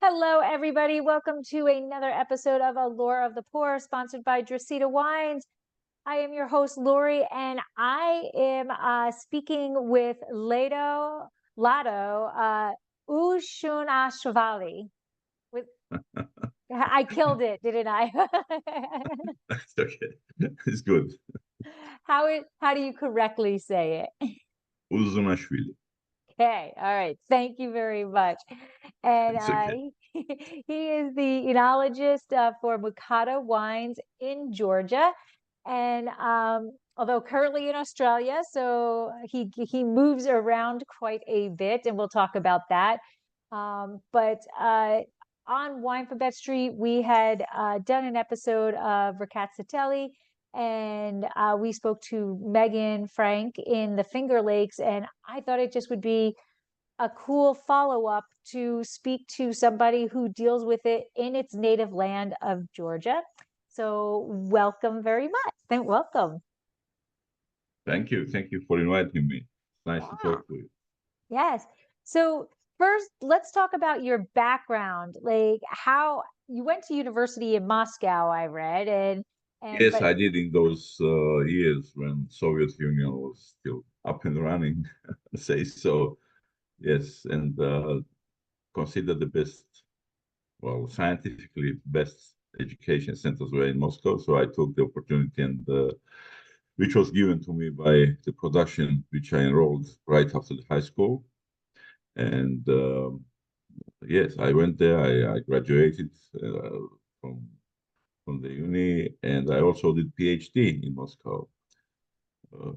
Hello, everybody. Welcome to another episode of Allure of the Poor, sponsored by Dresita Wines. I am your host, Lori, and I am speaking with Lado Uzunashvili. With I killed it, didn't I? That's okay. It's good. How do you correctly say it? Uzunashvili. Okay, all right. Thank you very much. And It's okay. he is the enologist for Mukado wines in Georgia, and although currently in Australia, so he moves around quite a bit, and we'll talk about that. But on Winephabet Street, we had done an episode of Rkatsiteli, and we spoke to Megan Frank in the Finger Lakes, and I thought it just would be a cool follow-up to speak to somebody who deals with it in its native land of Georgia. So welcome very much. Welcome. Thank you. Thank you for inviting me. It's nice to Yeah. talk to you. Yes. So first, let's talk about your background, like how you went to university in Moscow, I read, and Yes, but I did in those years when Soviet Union was still up and running, say so. Yes, and considered the best, well, scientifically best education centers were in Moscow. So I took the opportunity and which was given to me by the production, which I enrolled right after the high school. And yes, I went there. I graduated from from the uni, and I also did PhD in Moscow. Uh,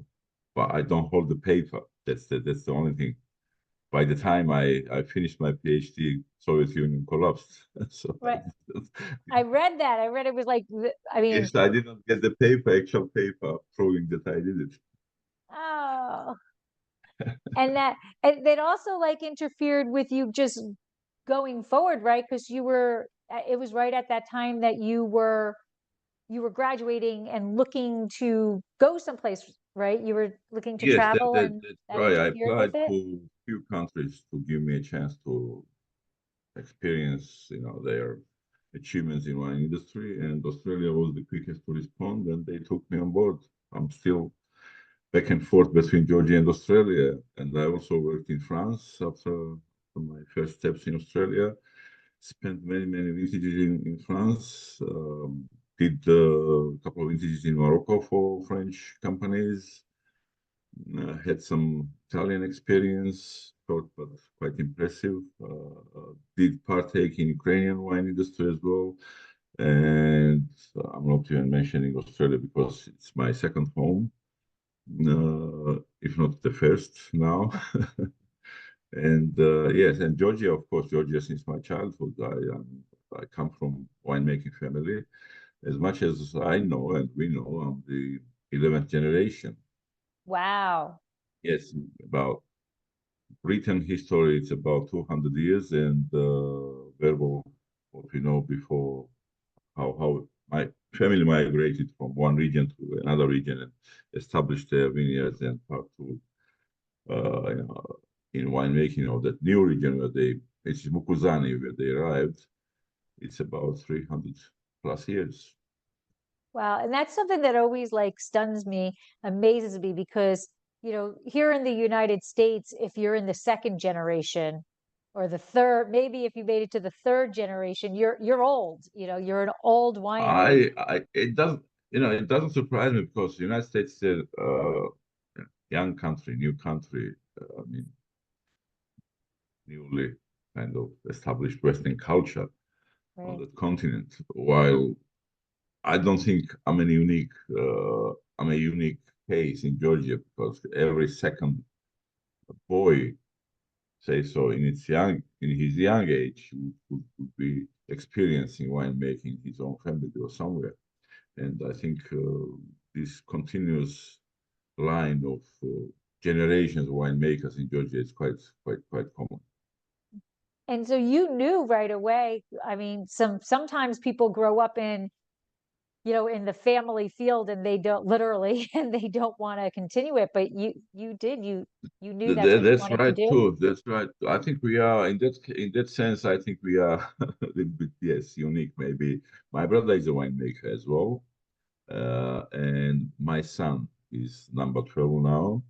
but I don't hold the paper. That's the only thing. By the time I finished my PhD, Soviet Union collapsed. So right, I read that. I read it was like, I mean, yes, I did not get the paper, actual paper, proving that I did it. oh, and that also like interfered with you just going forward, right? Because you were, it was right at that time that you were graduating and looking to go someplace, right? You were looking to Yes, travel, and that's that right. I interfered with applied it. to few countries to give me a chance to experience, their achievements in wine industry. And Australia was the quickest to respond, and they took me on board. I'm still back and forth between Georgia and Australia, and I also worked in France after my first steps in Australia. Spent many vintages in France. Did a couple of vintages in Morocco for French companies. Had some Italian experience, short but quite impressive. Did partake in Ukrainian wine industry as well. And I'm not even mentioning Australia because it's my second home, if not the first now. And yes, and Georgia, of course, Georgia since my childhood. I come from winemaking family. As much as I know and we know, I'm the 11th generation. Wow. Yes, about written history, it's about 200 years, and verbal, what we know before, how my family migrated from one region to another region and established their vineyards and part to in winemaking of that new region where it's Mukuzani where they arrived. It's about 300 plus years. Wow. And that's something that always like stuns me, amazes me, because, here in the United States, if you're in the second generation or the third, maybe if you made it to the third generation, you're old, you're an old winery. It doesn't, it doesn't surprise me because the United States is a young country, new country. I mean, newly kind of established Western culture on Right. that continent. While I don't think I'm a unique case in Georgia because every second boy, say so, in his young age, would be experiencing winemaking in his own family or somewhere. And I think this continuous line of generations of winemakers in Georgia is quite common. And so you knew right away. I mean, sometimes people grow up in in the family field and they don't literally and they don't want to continue it, but you did, you knew that's what you That's wanted to right do. too. That's right. I think we are in that sense. I think we are a little bit, yes, unique. Maybe my brother is a winemaker as well, and my son is number 12 now.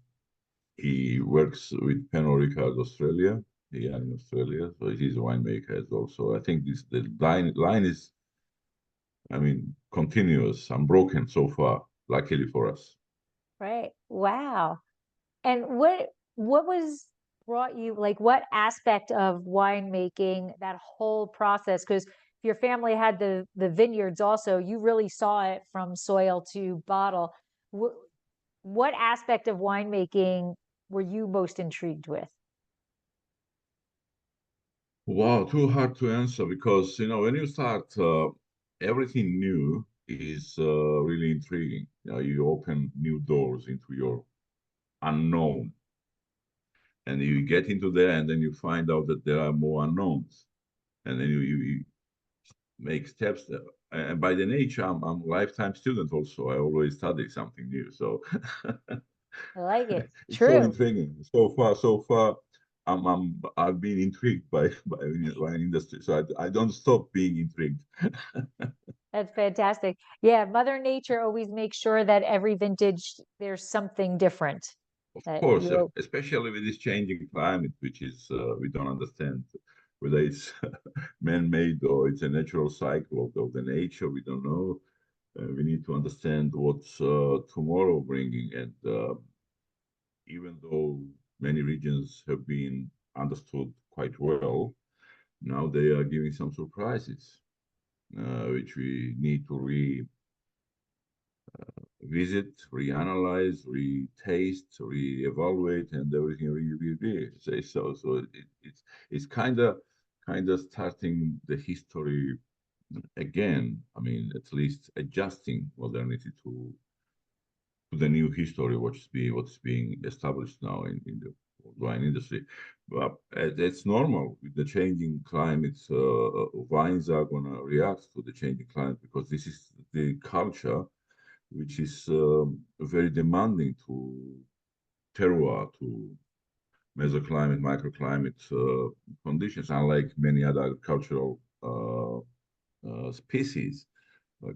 He works with Pernod Ricard Australia, yeah, in Australia. So he's a winemaker as well. So I think this the line is, I mean, continuous, unbroken so far. Luckily for us. Right. Wow. And what was brought you, like what aspect of winemaking, that whole process? Because your family had the vineyards also, you really saw it from soil to bottle. What, what aspect of winemaking were you most intrigued with? Wow, too hard to answer because when you start, everything new is really intriguing. You open new doors into your unknown, and you get into there, and then you find out that there are more unknowns, and then you make steps there. And by the nature, I'm a lifetime student also. I always study something new, so I like it. it's so True. intriguing. So far, I've been intrigued by wine industry, so I don't stop being intrigued. That's fantastic. Yeah, Mother Nature always makes sure that every vintage there's something different Of that course, you. especially with this changing climate, which is we don't understand whether it's man-made or it's a natural cycle of the nature. We don't know. We need to understand what's tomorrow bringing, and even though many regions have been understood quite well, now they are giving some surprises, which we need to revisit, reanalyze, re-taste, re-evaluate, and everything say so. So it's kind of starting the history again. I mean, at least adjusting modernity to the new history, what's being established now in the wine industry. But it's normal with the changing climates. Wines are going to react to the changing climate because this is the culture which is very demanding to terroir, to mesoclimate, microclimate conditions, unlike many other agricultural species.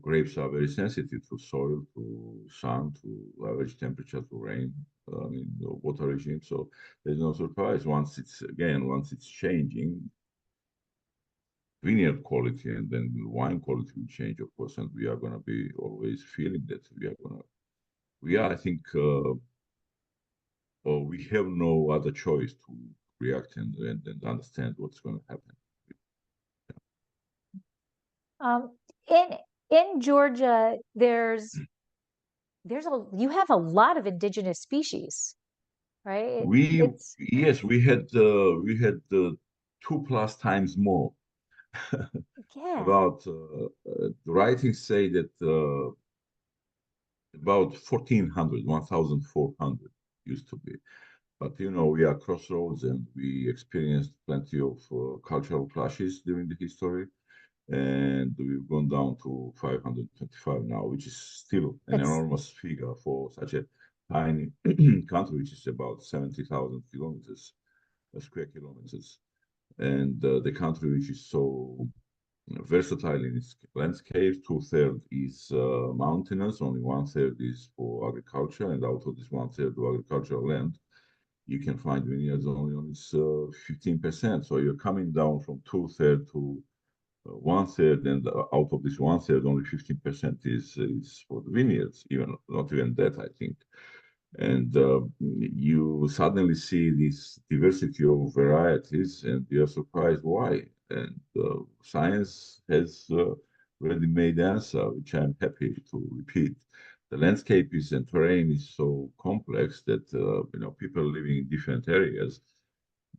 Grapes are very sensitive to soil, to sun, to average temperature, to rain, I mean, the water regime. So there's no surprise once it's changing, vineyard quality and then wine quality will change, of course, and we are going to be always feeling that I think, we have no other choice to react and understand what's going to happen. Um, in in Georgia, there's a you have a lot of indigenous species, right? It's Yes, we had 2+ times more. yeah, About the writings say that about 1,400, 1,400 used to be. But we are crossroads and we experienced plenty of cultural clashes during the history. And we've gone down to 525 now, which is still an it's enormous figure for such a tiny country, which is about 70,000 kilometers, square kilometers. And the country which is so versatile in its landscape. Two-thirds is mountainous, only one-third is for agriculture, and out of this one-third of agricultural land, you can find vineyards only on its 15%. So you're coming down from two-thirds to one-third, and out of this one-third, only 15% is for the vineyards, even not even that, I think. And you suddenly see this diversity of varieties, and you're surprised why. And science has ready-made answer, which I'm happy to repeat. The landscape is and terrain is so complex that people living in different areas,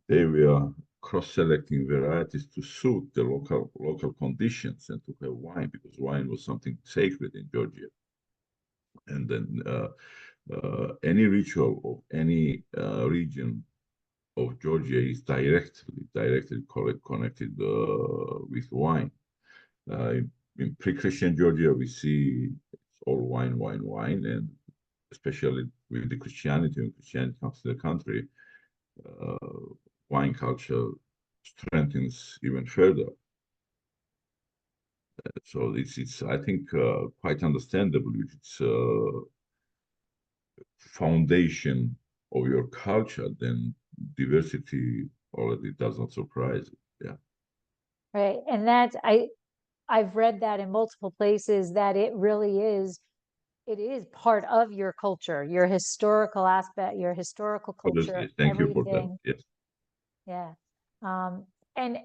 they were cross-selecting varieties to suit the local conditions and to have wine because wine was something sacred in Georgia. And then any ritual of any region of Georgia is directly connected with wine. in pre-Christian Georgia, we see it's all wine, wine, wine, and especially with the Christianity, when Christianity comes to the country, uh, wine culture strengthens even further. So it's I think quite understandable. It's foundation of your culture, then diversity already does not surprise it. Yeah. Right. And that's I've read that in multiple places that it is part of your culture, your historical aspect, your historical culture, Obviously, thank you for that. everything. Yes. Yeah. And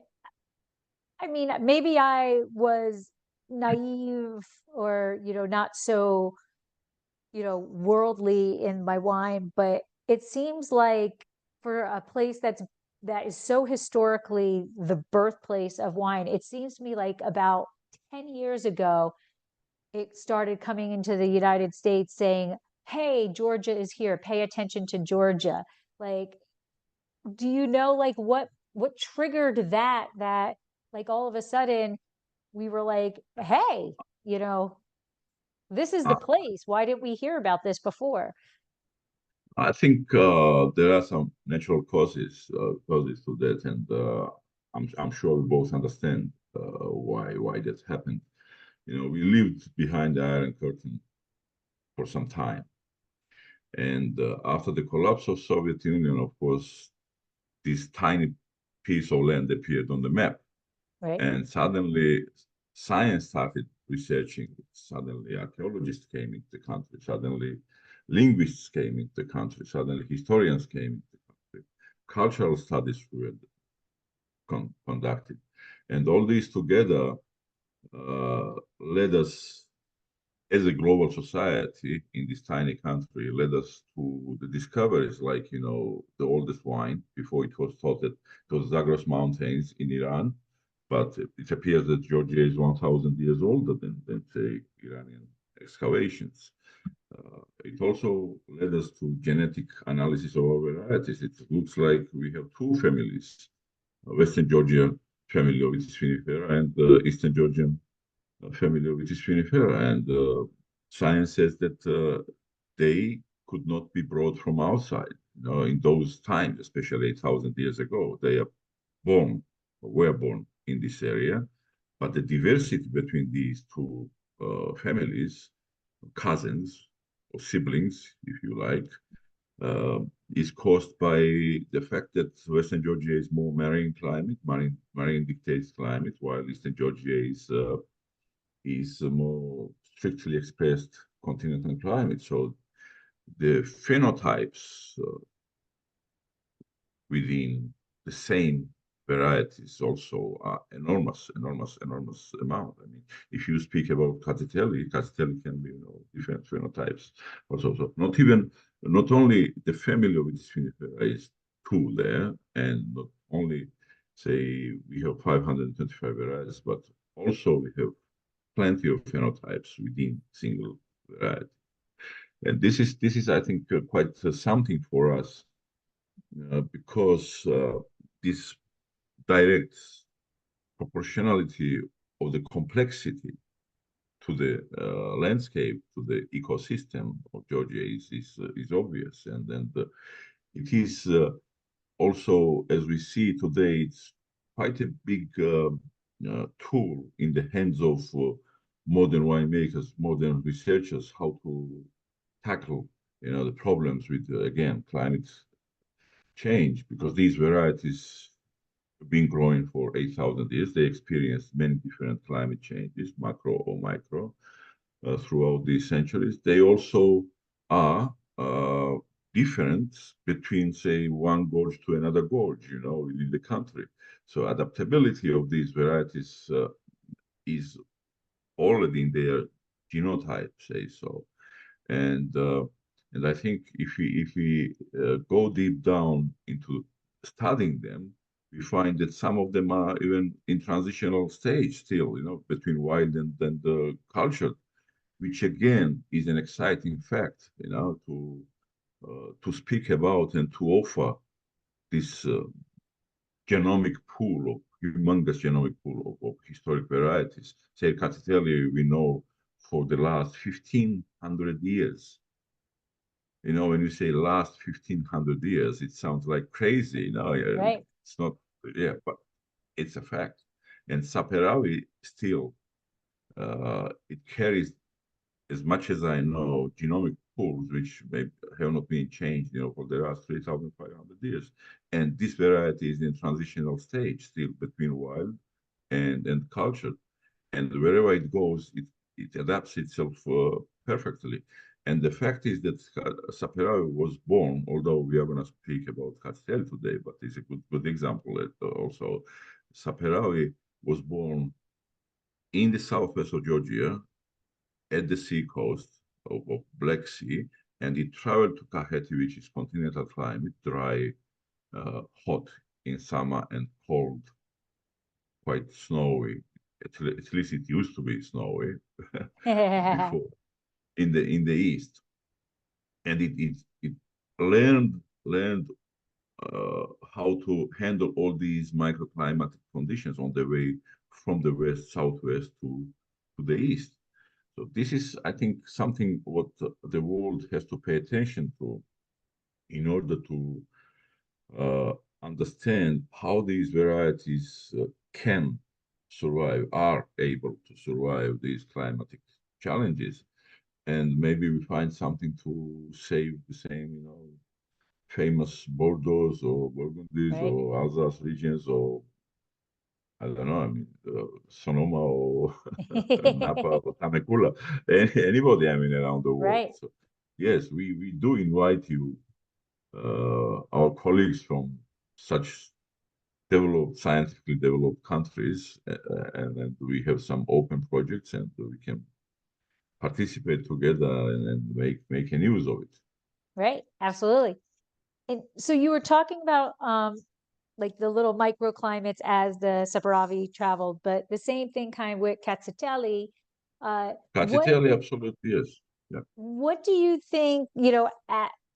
I mean, maybe I was naive or, not so, worldly in my wine, but it seems like for a place that is so historically the birthplace of wine, it seems to me like about 10 years ago, it started coming into the United States saying, "Hey, Georgia is here. Pay attention to Georgia." Like, do you know like what triggered that like all of a sudden we were like, "Hey, this is the Uh, place. Why didn't we hear about this before?" I think there are some natural causes to that, and I'm sure we both understand why that happened. We lived behind the Iron Curtain for some time, and after the collapse of Soviet Union, of course, this tiny piece of land appeared on the map, Right? and suddenly science started researching. Suddenly archaeologists came into the country. Suddenly linguists came into the country. Suddenly historians came into the country. Cultural studies were conducted, and all these together led us as a global society in this tiny country, led us to the discoveries like, the oldest wine. Before it was thought that it was Zagros Mountains in Iran, but it appears that Georgia is 1,000 years older than say, Iranian excavations. It also led us to genetic analysis of our varieties. It looks like we have two families, Western Georgia family of Vitis vinifera and Eastern Georgian family of Vitis vinifera. And science says that they could not be brought from outside. In those times, especially 8,000 years ago, they are born or were born in this area. But the diversity between these two families, cousins or siblings, if you like, uh, is caused by the fact that Western Georgia is more marine climate, marine dictates climate, while Eastern Georgia is a more strictly expressed continental climate. So the phenotypes within the same varieties also are enormous, enormous, enormous amount. I mean, if you speak about Rkatsiteli can be, different phenotypes. Also, so not only the family of its is two there, and not only say we have 525 varieties, but also we have plenty of phenotypes within single variety. And this is I think quite something for us because this directs proportionality of the complexity to the landscape, to the ecosystem of Georgia is obvious, and it is also, as we see today, it's quite a big tool in the hands of modern winemakers, modern researchers, how to tackle, the problems with again climate change, because these varieties have been growing for 8,000 years. They experienced many different climate changes, macro or micro, throughout these centuries. They also are different between, say, one gorge to another gorge, within the country. So adaptability of these varieties is already in their genotype, say so. And I think if we go deep down into studying them, we find that some of them are even in transitional stage still, between wild and the cultured, which again is an exciting fact, to speak about and to offer this genomic pool of humongous genomic pool of historic varieties. Say Rkatsiteli, we know for the last 1,500 years. You know, when you say last 1,500 years, it sounds like crazy. You know, Right. it's not, yeah, but it's a fact. And Saperavi still, it carries, as much as I know, genomic pools which may have not been changed, you know, for the last 3,500 years. And this variety is in transitional stage still between wild and cultured. And wherever it goes, it adapts itself perfectly. And the fact is that Saperavi was born, although we are going to speak about Rkatsiteli today, but it's a good example that also Saperavi was born in the southwest of Georgia at the sea coast of Black Sea, and it traveled to Kakheti, which is continental climate, dry, hot in summer and cold, quite snowy. At least it used to be snowy before in the east, and it learned how to handle all these microclimatic conditions on the way from the west southwest to the east. So this is, I think, something what the world has to pay attention to in order to uh, understand how these varieties can survive, are able to survive these climatic challenges. And maybe we find something to save the same, you know, famous Bordeaux or Burgundies Right. or Alsace regions or I don't know, I mean, Sonoma or Napa or Temecula, anybody, I mean, around the world. Right. So, yes, we do invite you, our colleagues from such developed, scientifically developed countries, and we have some open projects, and we can participate together and make an use of it. Right. Absolutely. And so you were talking about like the little microclimates as the Separavi traveled, but the same thing kind of with Katsiteli. What Rkatsiteli, absolutely, yes. Yeah. what do you think,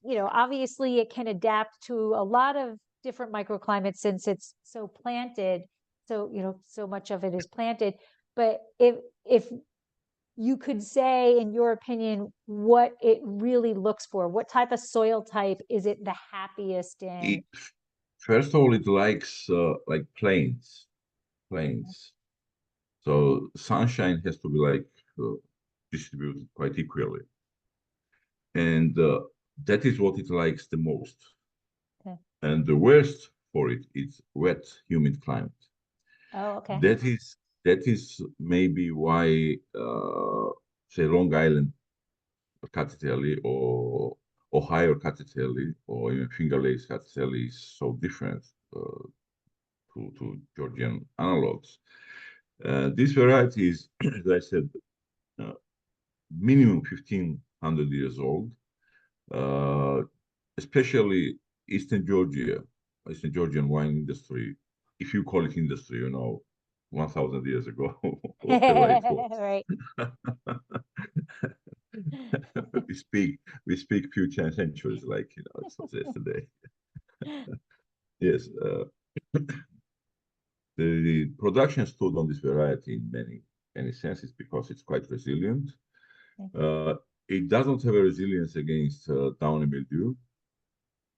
obviously it can adapt to a lot of different microclimates since it's so planted, so so much of it is planted. But if you could say, in your opinion, what it really looks for, what type of soil type is it the happiest in? It, first of all, it likes like plains. So sunshine has to be like distributed quite equally, and that is what it likes the most. Okay. And the worst for it is wet, humid climate. Oh, okay. That is maybe why say Long Island Rkatsiteli or Ohio Rkatsiteli or even Finger Lakes Rkatsiteli is so different to Georgian analogs. This variety is, as I said, uh, minimum 1,500 years old, uh, especially Eastern Georgia, Eastern Georgian wine industry, if you call it industry, you know, 1,000 years ago, whatever it was. Right. We speak few centuries, like, you know, it was yesterday. Yes, the production stood on this variety in many senses because it's quite resilient. Uh, it doesn't have a resilience against downy mildew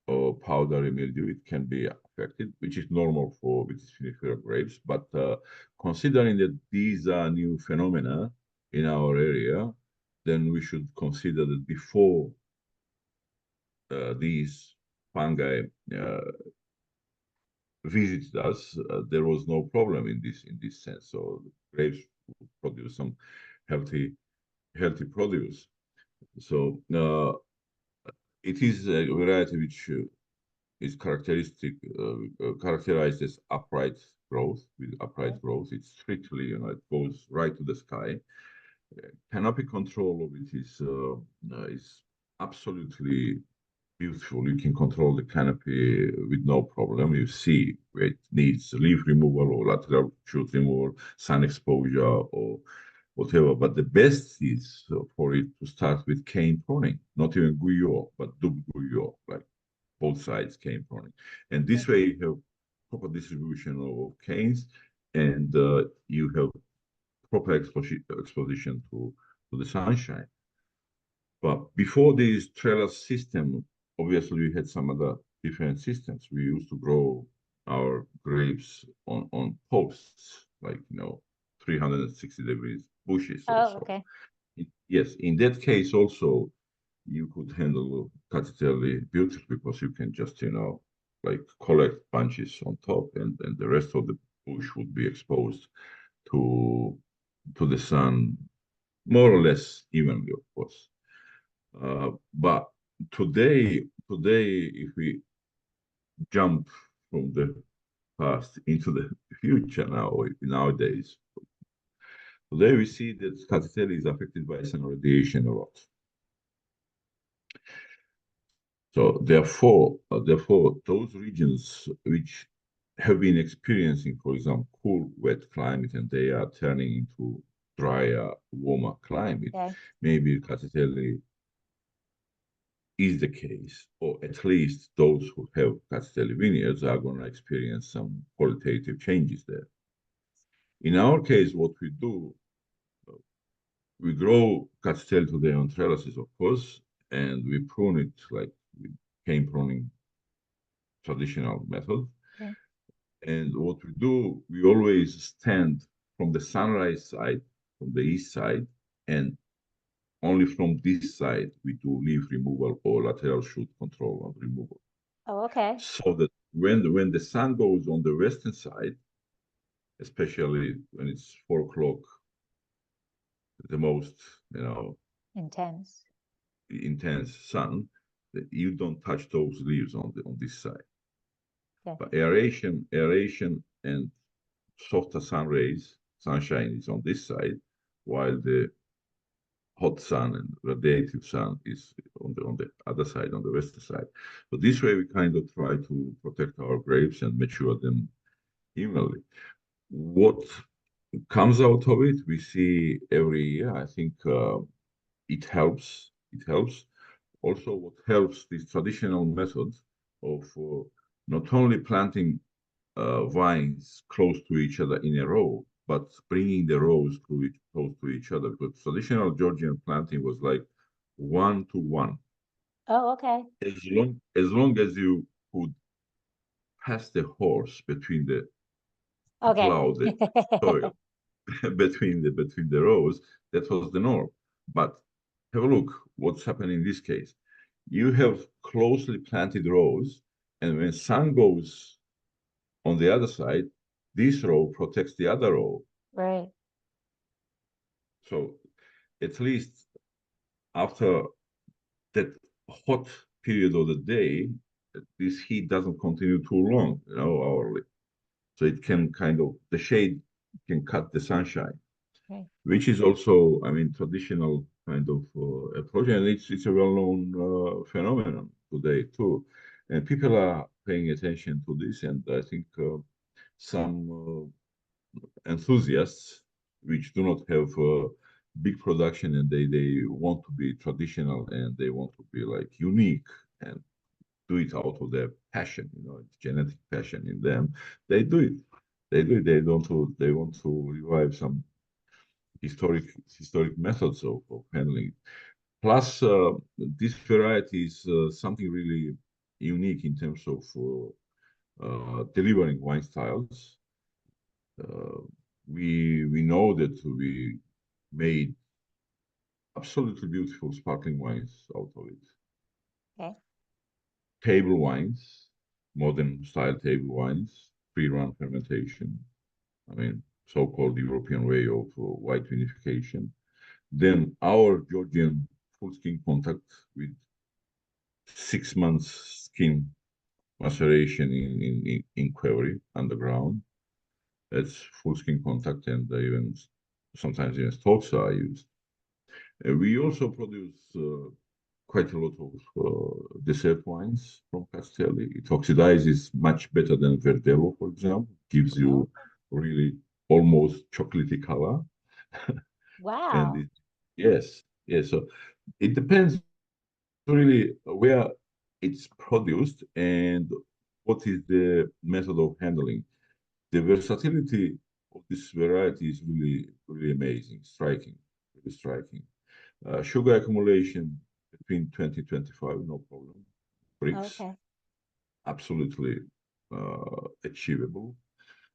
or powdery mildew. It can be affected, which is normal for vitis grapes. But considering that these are new phenomena in our area, then we should consider that before these fungi visited us, there was no problem in this sense. So grapes produce some healthy produce. So it is a variety which is characterized as upright growth. With upright growth, it's strictly, you know, it goes right to the sky. Canopy control of it is absolutely beautiful. You can control the canopy with no problem. You see where it needs leaf removal or lateral shoot removal, sun exposure, or whatever. But the best is for it to start with cane pruning, not even guyot, but double guyot, like both sides cane pruning. And this way you have proper distribution of canes, and you have proper exposition to the sunshine. But before this trellis system, obviously we had some other different systems. We used to grow our grapes on posts, like 360 degrees bushes or Oh, so. okay. Yes, in that case also you could handle Rkatsiteli beautifully because you can just like collect bunches on top, and the rest of the bush would be exposed to the sun more or less evenly, of course. But today, if we jump from the past into the future nowadays, today we see that Rkatsiteli is affected by sun radiation a lot. So therefore, those regions which have been experiencing, for example, cool, wet climate, and they are turning into drier, warmer climate, Okay. maybe Rkatsiteli is the case, or at least those who have Rkatsiteli vineyards are going to experience some qualitative changes there. In our case, what we do, we grow Rkatsiteli today on trellises, of course, and we prune it like with cane pruning traditional method. Okay. And what we do, we always stand from the sunrise side, from the east side, and only from this side we do leaf removal or lateral shoot control and removal. Oh, okay. So that when the sun goes on the western side, especially when it's 4 o'clock, the most Intense. intense sun, that you don't touch those leaves on this side. Okay. But aeration, and softer sunshine is on this side, while the hot sun and radiative sun is on the other side, on the western side. So this way we kind of try to protect our grapes and mature them evenly. What comes out of it, we see every year. I think it helps. It helps. Also, what helps these traditional methods of not only planting vines close to each other in a row, but bringing the rows close to each other. Because traditional Georgian planting was like 1 to 1. Oh, okay. As long as you could pass the horse between to Okay. plow the soil between the rows, that was the norm. But have a look what's happening in this case. You have closely planted rows, and when sun goes on the other side, this row protects the other row. Right. So at least after that hot period of the day, this heat doesn't continue too long, hourly. So it can the shade can cut the sunshine, Right. which is also, I mean, traditional kind of approach, and it's a well-known phenomenon today too. And people are paying attention to this, and I think some enthusiasts which do not have big production, and they want to be traditional, and they want to be like unique and do it out of their passion, it's genetic passion in them. They do it. They want to revive some historic methods of handling it. Plus, this variety is something really unique in terms of delivering wine styles. Uh, we know that we made absolutely beautiful sparkling wines out of it. Okay. Table wines, modern style table wines, pre-run fermentation. I mean, so-called European way of white vinification. Then our Georgian full skin contact with 6 months skin maceration in quarry underground. That's full skin contact, and even sometimes even stalks are used. We also produce quite a lot of dessert wines from Castelli. It oxidizes much better than Verdelho, for example. Gives Oh, you really almost chocolatey color. And wow. yes. So it depends really where it's produced and what is the method of handling? The versatility of this variety is really, really amazing, striking, really striking. Sugar accumulation between 20 25, no problem. Bricks, Okay. absolutely achievable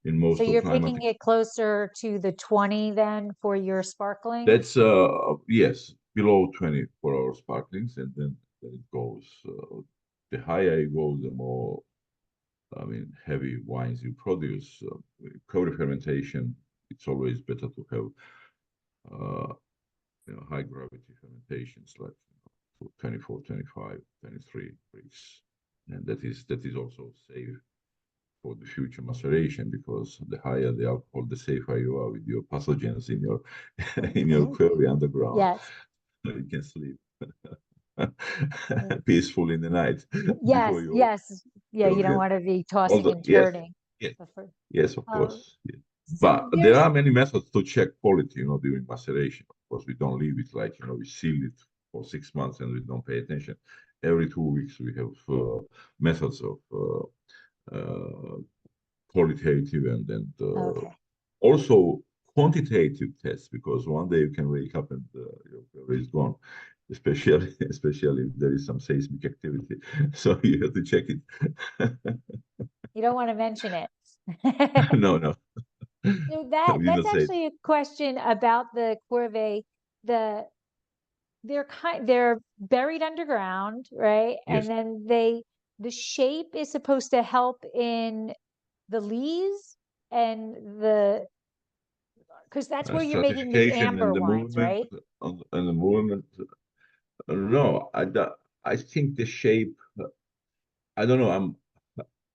in So most of you're picking climatic. it closer to the 20 then for your sparkling? That's yes, below 24-hour sparklings, and then it goes. The higher it goes, the more, I mean, heavy wines you produce. Co-fermentation, it's always better to have high gravity fermentations like 24, 25, 23 bricks. And that is also safe for the future maceration, because the higher the alcohol, the safer you are with your pathogens in your in your quarry underground. Yes. So you can sleep peaceful in the night Yes, before you open yes. Yeah, you quarry. don't And want to be all tossing the and yes, turning. yes, the fir- yes, of Um, course. Yeah. so But there there's are many methods to check quality, during maceration. Of course, we don't leave it like, we seal it for 6 months and we don't pay attention. Every 2 weeks, we have methods of uh, qualitative and okay. also quantitative tests, because one day you can wake up and your quarry is gone, especially especially if there is some seismic activity. So you have to check it. You don't want to mention it. No, no, So we did that's not say it. actually a question about the corvée. The they're buried underground, right? Yes. And then the shape is supposed to help in the lees and the because that's where you're making the Stratification and amber the wines, movement right? and the movement. No, I think the shape. I don't know.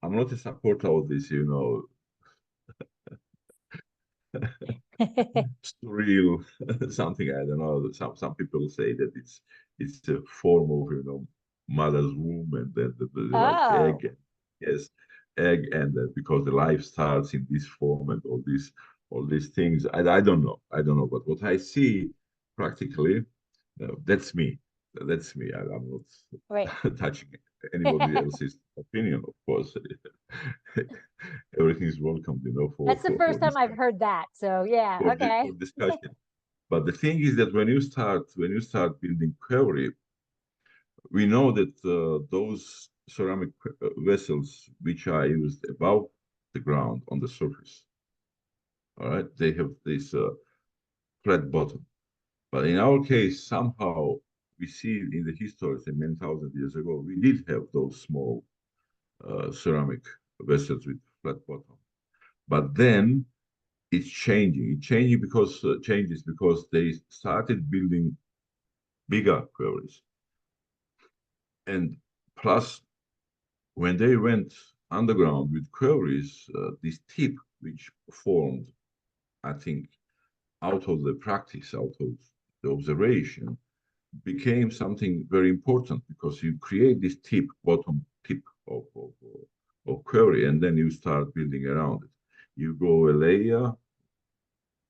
I'm not a supporter of this. Surreal something. I don't know. Some people say that it's a form of mother's womb, and then like egg. Oh, Yes, egg, and because the life starts in this form and all these things. I don't know. I don't know. But what I see practically, that's me. That's me. I'm right. not touching anybody else's opinion, of course. Everything is welcome, for That's the first time this I've kind heard that. So yeah, for okay. discussion. But the thing is that when you start building quarry, we know that those ceramic vessels which are used above the ground on the surface, all right, they have this flat bottom. But in our case, somehow we see in the history, many thousand years ago, we did have those small ceramic vessels with flat bottom. But then it's changing. It's changing because changes because they started building bigger quarries, and plus when they went underground with quarries, this tip which formed, I think, out of the practice, out of the observation, became something very important, because you create this tip, bottom tip of quarry, and then you start building around it. You go a layer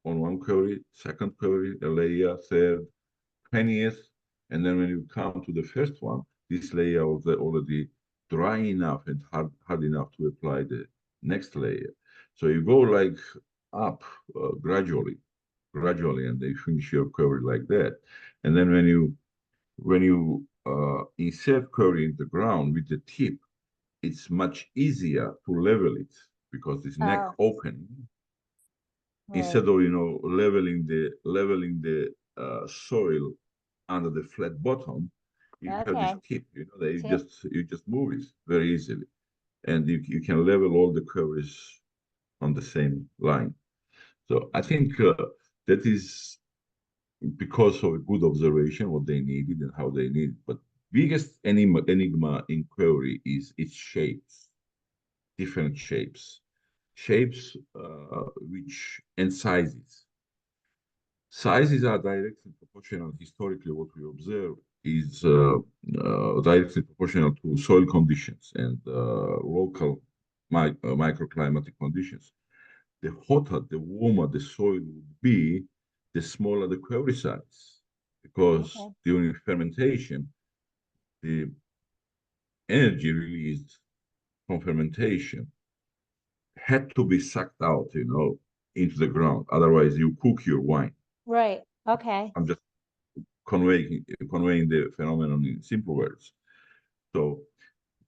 on one quarry, second quarry, a layer, third, 20th, and then when you come to the first one, this layer was already dry enough and hard enough to apply the next layer. So you go like up gradually, and they finish your quarry like that. And then when you insert quarry in the ground with the tip, it's much easier to level it, because this neck Oh, open, right. instead of leveling the soil under the flat bottom, you have this Okay. tip. That you Tip. just move it very easily, and you can level all the curves on the same line. So I think that is because of a good observation what they needed and how they need. But biggest enigma in quarry is its shapes, different shapes which and sizes. Sizes are directly proportional. Historically, what we observe is directly proportional to soil conditions and local microclimatic conditions. The hotter, the warmer the soil would be, the smaller the quarry size, because Okay. during fermentation, the energy released from fermentation had to be sucked out, into the ground. Otherwise, you cook your wine. Right. Okay. I'm just conveying the phenomenon in simple words. So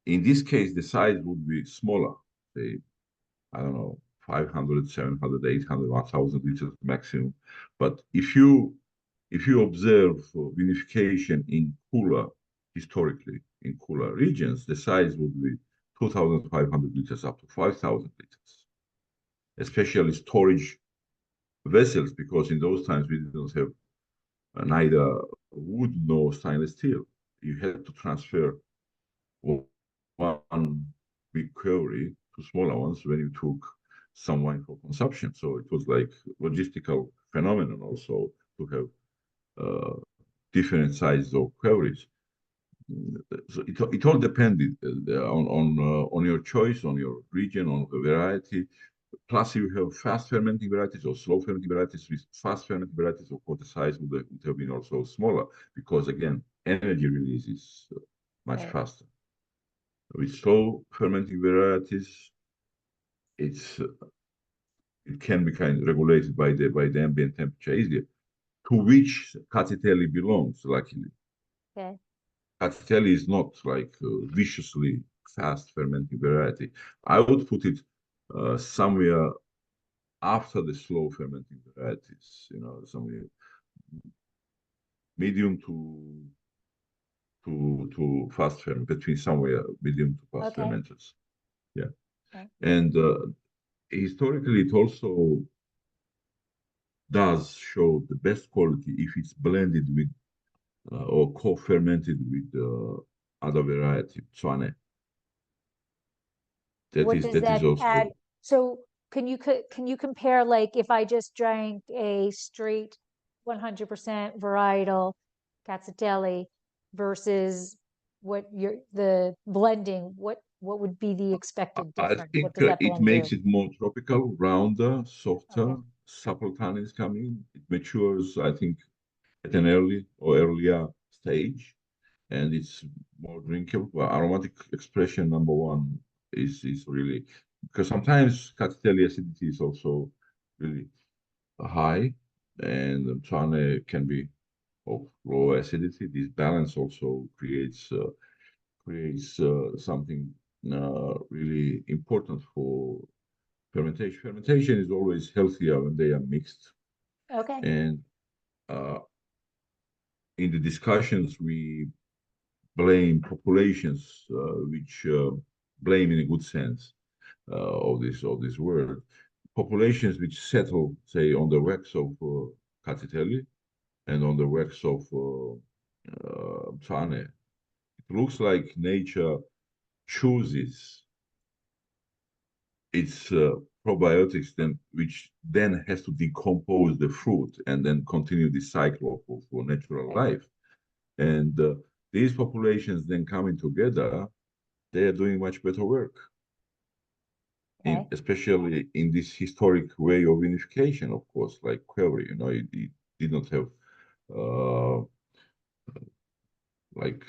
in this case, the size would be smaller, say, I don't know, 500, 700, 800, 1000 liters maximum. But if you observe vinification in cooler, historically, in cooler regions, the size would be 2,500 liters up to 5,000 liters, especially storage vessels, because in those times we didn't have neither wood nor stainless steel. You had to transfer one big quarry to smaller ones when you took some wine for consumption. So it was like logistical phenomenon also to have different sizes of quarries. So it all depended on your choice, on your region, on the variety. Plus, you have fast fermenting varieties or slow fermenting varieties. With fast fermenting varieties, of course, the size would have been also smaller because, again, energy release is much Right. faster. With slow fermenting varieties, it's it can be kind of regulated by the ambient temperature easier, to which Rkatsiteli belongs, luckily. Okay. Rkatsiteli is not like viciously fast fermenting variety. I would put it somewhere after the slow fermenting varieties, somewhere medium to fast ferment, between somewhere medium to fast Okay. fermenters. Yeah. Okay. And historically, it also does show the best quality if it's blended with or co-fermented with other variety, Tswane. That What is does that is that add? also So can you compare, like, if I just drank a straight 100% varietal Rkatsiteli versus what the blending, what would be the expected I difference? think What does that it blend do? makes it more tropical, rounder, Okay. softer. Supple tannins come in. It matures, I think, at an earlier stage, and it's more drinkable. Well, aromatic expression number one is really, because sometimes Rkatsiteli acidity is also really high, and Tswane can be of low acidity. This balance also creates something really important for fermentation. Fermentation is always healthier when they are mixed. Okay. And uh, in the discussions, we blame populations, which blame in a good sense of this word. Populations which settle, say, on the wax of Rkatsiteli and on the wax of Tsane. It looks like nature chooses its probiotics, then which then has to decompose the fruit and then continue the cycle of natural Right. life. And these populations then coming together, they are doing much better work, Okay. especially in this historic way of unification, of course, like Query. It did not have uh, like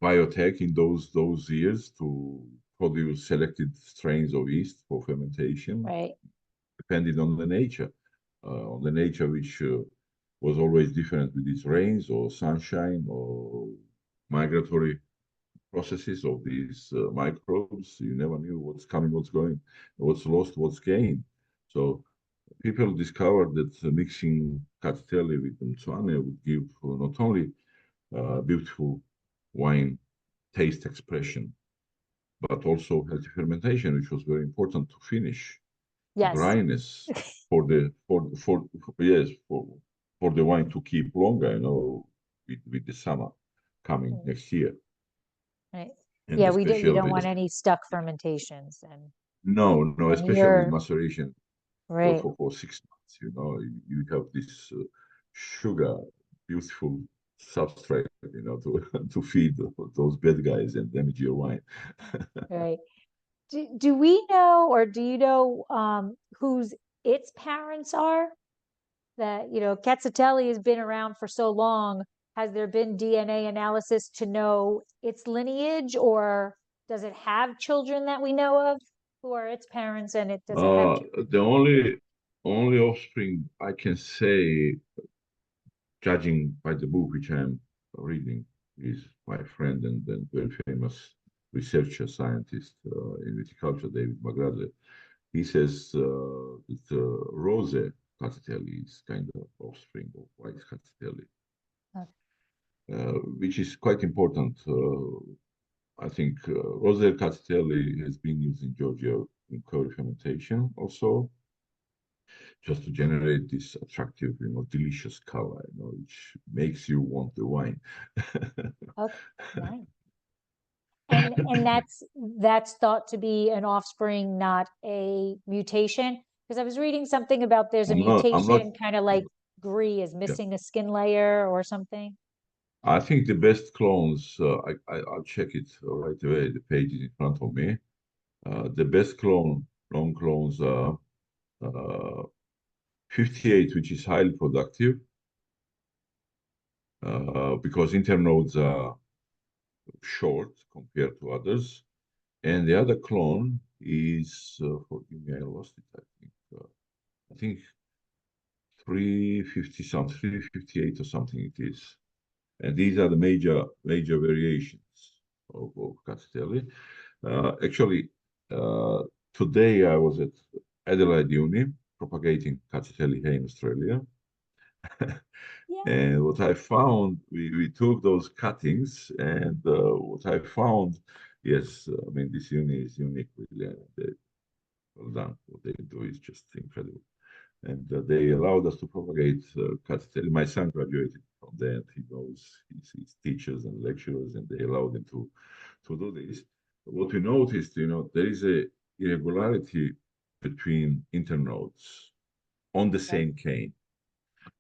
biotech in those years to produce selected strains of yeast for fermentation, Right. depending on the nature which was always different with its rains or sunshine or migratory processes of these microbes. You never knew what's coming, what's going, what's lost, what's gained. So people discovered that mixing Rkatsiteli with Tswane would give not only beautiful wine taste expression, but also healthy fermentation, which was very important to finish Yes. dryness for the wine to keep longer, with the summer coming Mm. next year, Right. and Yeah, you don't especially want any stuck fermentations no, and especially with you're maceration right. for 6 months. You have this sugar, beautiful substrate, to to feed those bad guys and damage your wine. Right. Do we know, or do you know, whose its parents are? That, Rkatsiteli has been around for so long. Has there been DNA analysis to know its lineage, or does it have children that we know of who are its parents, and does it have children? The only offspring I can say, judging by the book which I'm reading, is my friend and very famous researcher scientist in viticulture, David McGrath. He says that Rose Rkatsiteli is kind of offspring of White Rkatsiteli, which is quite important. I think Rose Rkatsiteli has been used in Georgia in curry fermentation also, just to generate this attractive, delicious color, which makes you want the wine. Okay, nice. And that's thought to be an offspring, not a mutation. Because I was reading something about there's a I'm not, mutation, kind of like Brie is yeah. missing a skin layer or something. I think the best clones, I'll check it right away. The page is in front of me. The best long clones are 58, which is highly productive because internodes are short compared to others. And the other clone is, forgive me, I lost it, I think 350 something, 358 or something it is. And these are the major variations of Castelli. Actually, today I was at Adelaide Uni propagating Castelli here in Australia. Yeah. And what I found, we took those cuttings, and what I found, yes, I mean, this uni is unique. Well done. What they do is just incredible. And they allowed us to propagate Rkatsiteli. My son graduated from there, and he knows his teachers and lecturers, and they allowed him to do this. What we noticed, there is a irregularity between internodes on the Okay. same cane,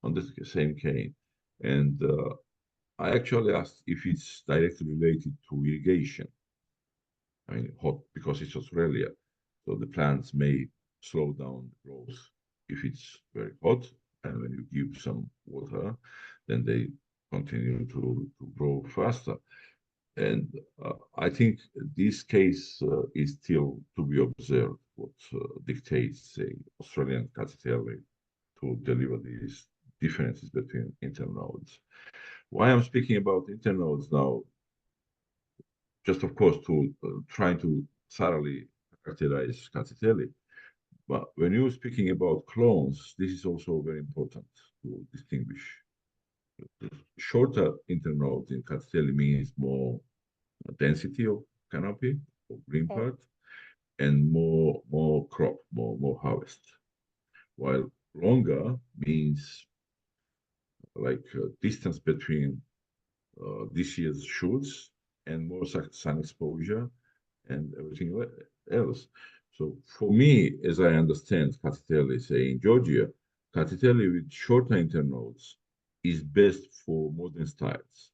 on the same cane. And I actually asked if it's directly related to irrigation. I mean, hot because it's Australia, so the plants may slow down growth if it's very hot, and when you give some water, then they continue to grow faster. And I think this case is still to be observed, what dictates, say, Australian Rkatsiteli to deliver these differences between internodes. Why I'm speaking about internodes now, just of course to try to thoroughly characterize Rkatsiteli. But when you're speaking about clones, this is also very important to distinguish. The shorter internode in Rkatsiteli means more density of canopy, or green Okay. part, and more crop, more harvest. While longer means like distance between this year's shoots and more sun exposure and everything else. So for me, as I understand Rkatsiteli, say in Georgia, Rkatsiteli with shorter internodes is best for modern styles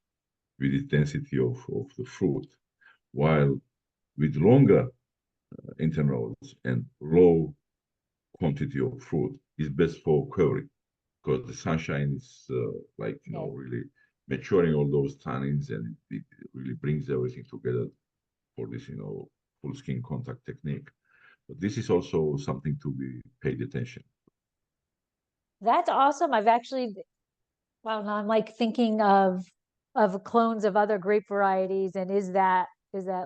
with its density of the fruit, while with longer internodes and low quantity of fruit is best for query because the sunshine is Okay. really maturing all those tannins, and it really brings everything together for this, full skin contact technique. But this is also something to be paid attention. That's awesome. I've actually, well, now I'm like thinking of clones of other grape varieties, and is that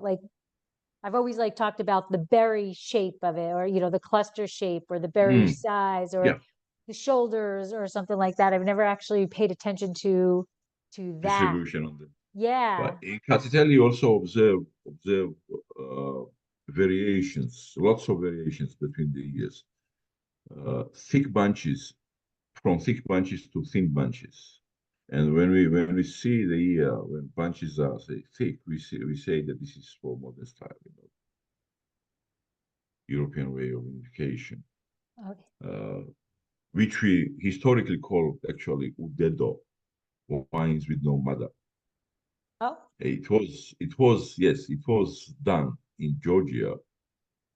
like I've always like talked about the berry shape of it, or the cluster shape, or the berry Mm, size, or yeah, the shoulders, or something like that. I've never actually paid attention to that. distribution on them. Yeah. But in Rkatsiteli, you also observe variations, lots of variations between the years. Thick bunches, from thick bunches to thin bunches. And when we see the year when bunches are say thick, we say that this is for modern style, European way of indication, Okay. uh, which we historically call actually udedo, or wines with no mother. Oh. It was done in Georgia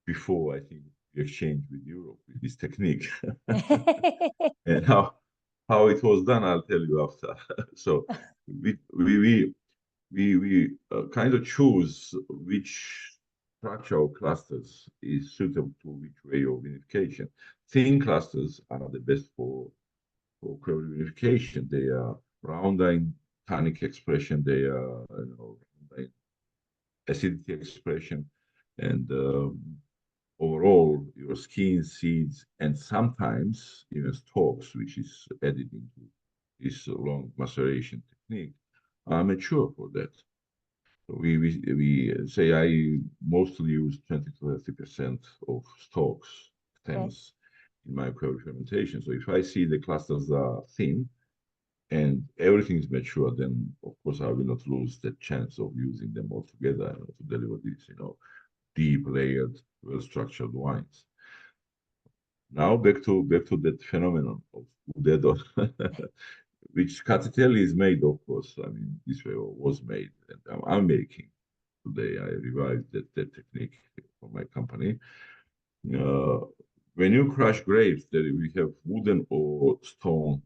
before I think the exchange with Europe with this technique. And how it was done, I'll tell you after. So we kind of choose which structure of clusters is suitable to which way of vinification. Thin clusters are the best for quality vinification. They are rounder in tannic expression, they are in acidity expression, and overall your skin, seeds, and sometimes even stalks, which is added into this long maceration technique, are mature for that. So we say I mostly use 20 to 30% of stalks, stems in my quality fermentation. So if I see the clusters are thin and everything is mature, then of course I will not lose the chance of using them all together, to deliver these, deep layered, well-structured wines. Now back to that phenomenon of Udedo, which Rkatsiteli is made, of course. I mean, this way was made, and I'm making today. I revised that technique for my company. Uh, when you crush grapes, there we have wooden or stone,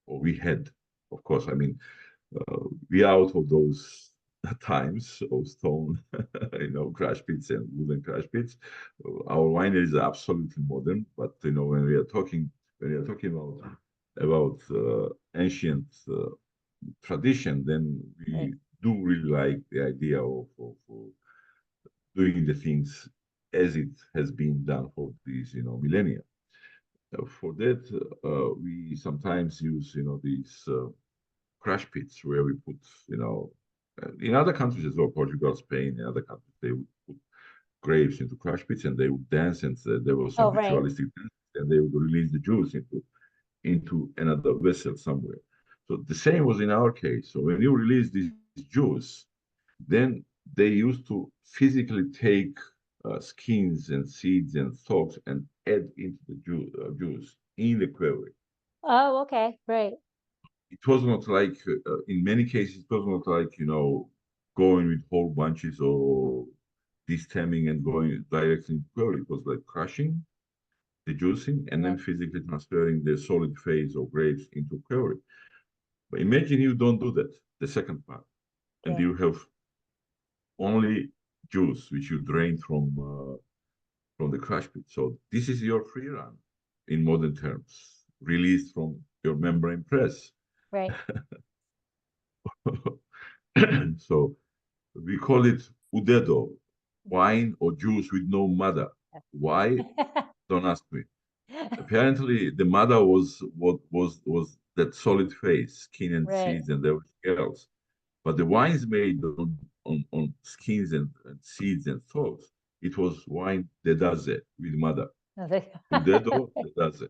or we had, of course. I mean, we are out of those times of stone, crash pits and wooden crash pits. Our winery is absolutely modern, but when we are talking about ancient tradition, then we do really like the idea of doing the things as it has been done for these millennia. For that, we sometimes use these crash pits where we put, in other countries as well, Portugal, Spain, and other countries, they would put grapes into crash pits and they would dance, and there was some ritualistic dance, and they would release the juice into another vessel somewhere. So the same was in our case. So when you release this juice, then they used to physically take skins and seeds and stalks and add into the juice in the quarry. Oh, okay, right. It was not like, in many cases, it was not like, going with whole bunches or destemming and going directly into quarry. It was like crushing, the juicing, and then physically transferring the solid phase of grapes into quarry. But imagine you don't do that, the second part, and you have only juice which you drain from the crush pit. So this is your free run in modern terms, released from your membrane press. Right. So we call it udedo, wine or juice with no mother. Why? Don't ask me. Apparently, the mother was what was that solid phase, skin and seeds and everything else. But the wines made on skins and seeds and stalks, it was wine de daze with mother. Udedo de daze.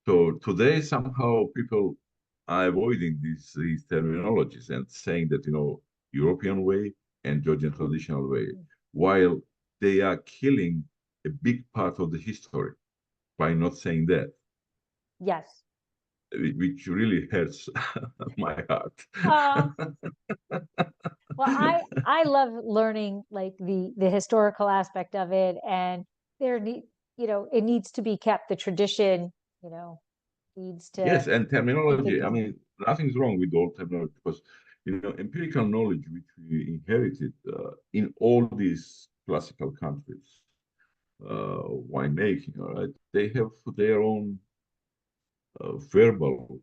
So today somehow people are avoiding these terminologies and saying that European way and Georgian traditional way, while they are killing a big part of the history by not saying that. Yes. Which really hurts my heart. Well, I love learning like the historical aspect of it, and it needs to be kept. The tradition, needs to. Yes, and terminology. I mean, nothing's wrong with all terminology because empirical knowledge which we inherited in all these classical countries, winemaking. All right, they have their own verbal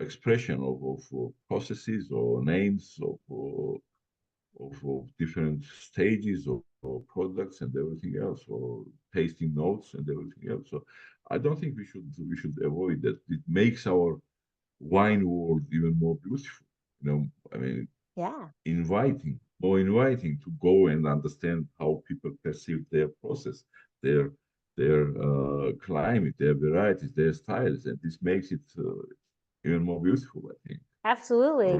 expression of processes or names of different stages of products and everything else, or tasting notes and everything else. So I don't think we should avoid that. It makes our wine world even more beautiful. I mean, more inviting to go and understand how people perceive their process, their climate, their varieties, their styles, and this makes it even more beautiful, I think. Absolutely.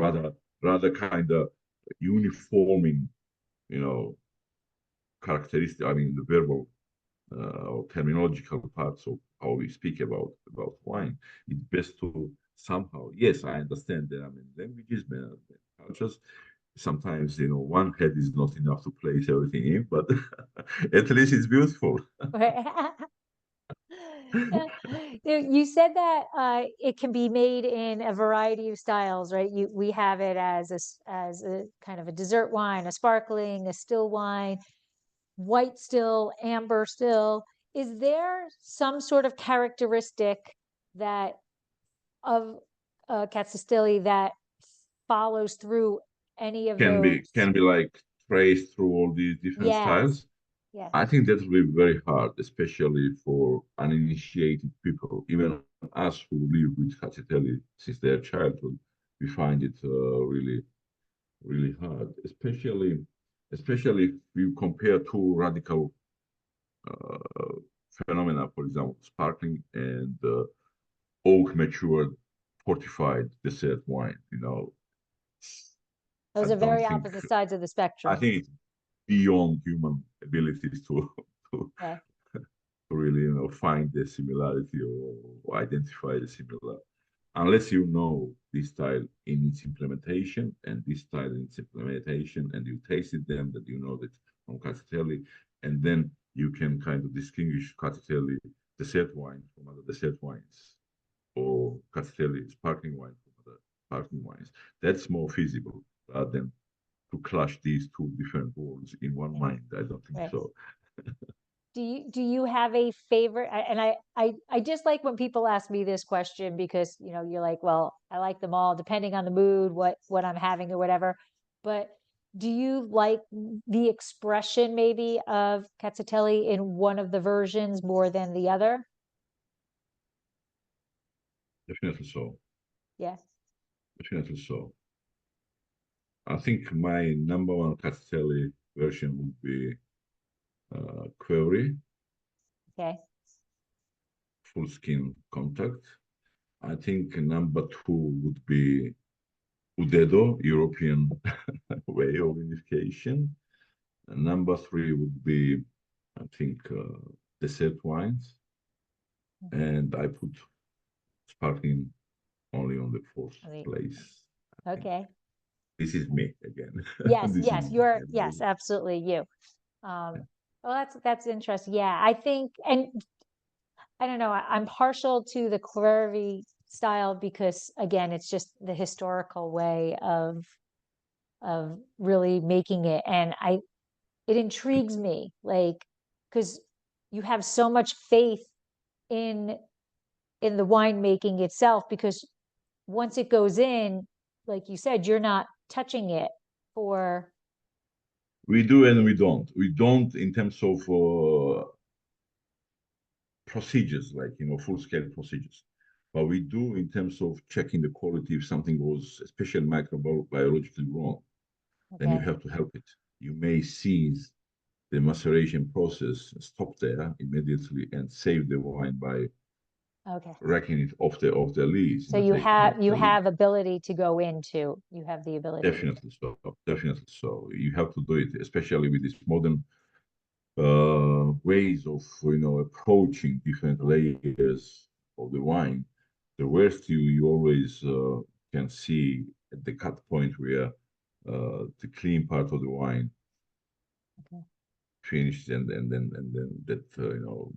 Rather kind of uniforming, characteristic. I mean, the verbal or terminological parts of how we speak about wine. It's best to somehow. Yes, I understand there are many languages, many cultures. Sometimes one head is not enough to place everything in, but at least it's beautiful. You said that it can be made in a variety of styles, right? We have it as a kind of a dessert wine, a sparkling, a still wine. white still, amber still. Is there some sort of characteristic that of Rkatsiteli that follows through any of those? Can be like traced through all these different Yes, styles. yes. I think that will be very hard, especially for uninitiated people. Even us who live with Rkatsiteli since their childhood, we find it really hard, especially if you compare two radical uh, phenomena, for example, sparkling and oak matured fortified dessert wine. I Those are don't very think opposite sides of the I spectrum. think it's beyond human abilities to Okay, really find the similarity or identify the similar unless you know this style in its implementation and this style in its implementation and you tasted them that you know that from Rkatsiteli and then you can kind of distinguish Rkatsiteli dessert wine from other dessert wines or Rkatsiteli sparkling wine from other sparkling wines. That's more feasible rather than to clash these two different worlds in one yeah, mind. I don't think right. so. Do you have a favorite? And I just like when people ask me this question because you're like, well, I like them all depending on the mood, what I'm having or whatever. But do you like the expression maybe of Rkatsiteli in one of the versions more than the other? Definitely so. Yeah. Definitely so. I think my number one Castelli version would be Query, Okay. full skin contact. I think number two would be Udedo, European way of unification. And number three would be, I think, dessert wines. And I put sparkling only on the fourth place. I think Okay. this is me again. Yes, This is yes, me. yes, absolutely you. Well, that's interesting. Yeah, I think, and I don't know, I'm partial to the Clary style because again, it's just the historical way of really making it. And it intrigues me, like, because you have so much faith in in the winemaking itself, because once it goes in, like you said, you're not touching it for We do and we don't. We don't in terms of procedures, like full scale procedures. But we do in terms of checking the quality if something was especially microbiologically wrong, then you okay, have to help it. You may cease the maceration process, stop there immediately, and save the wine by okay. racking it off the lees, So you taking off have the lees. ability to go into, you have the ability to do Definitely so. Definitely so. You have to do it, especially with this modern ways of approaching different layers of the wine. The worst you always can see at the cut point where the clean part of the wine okay. finished and then that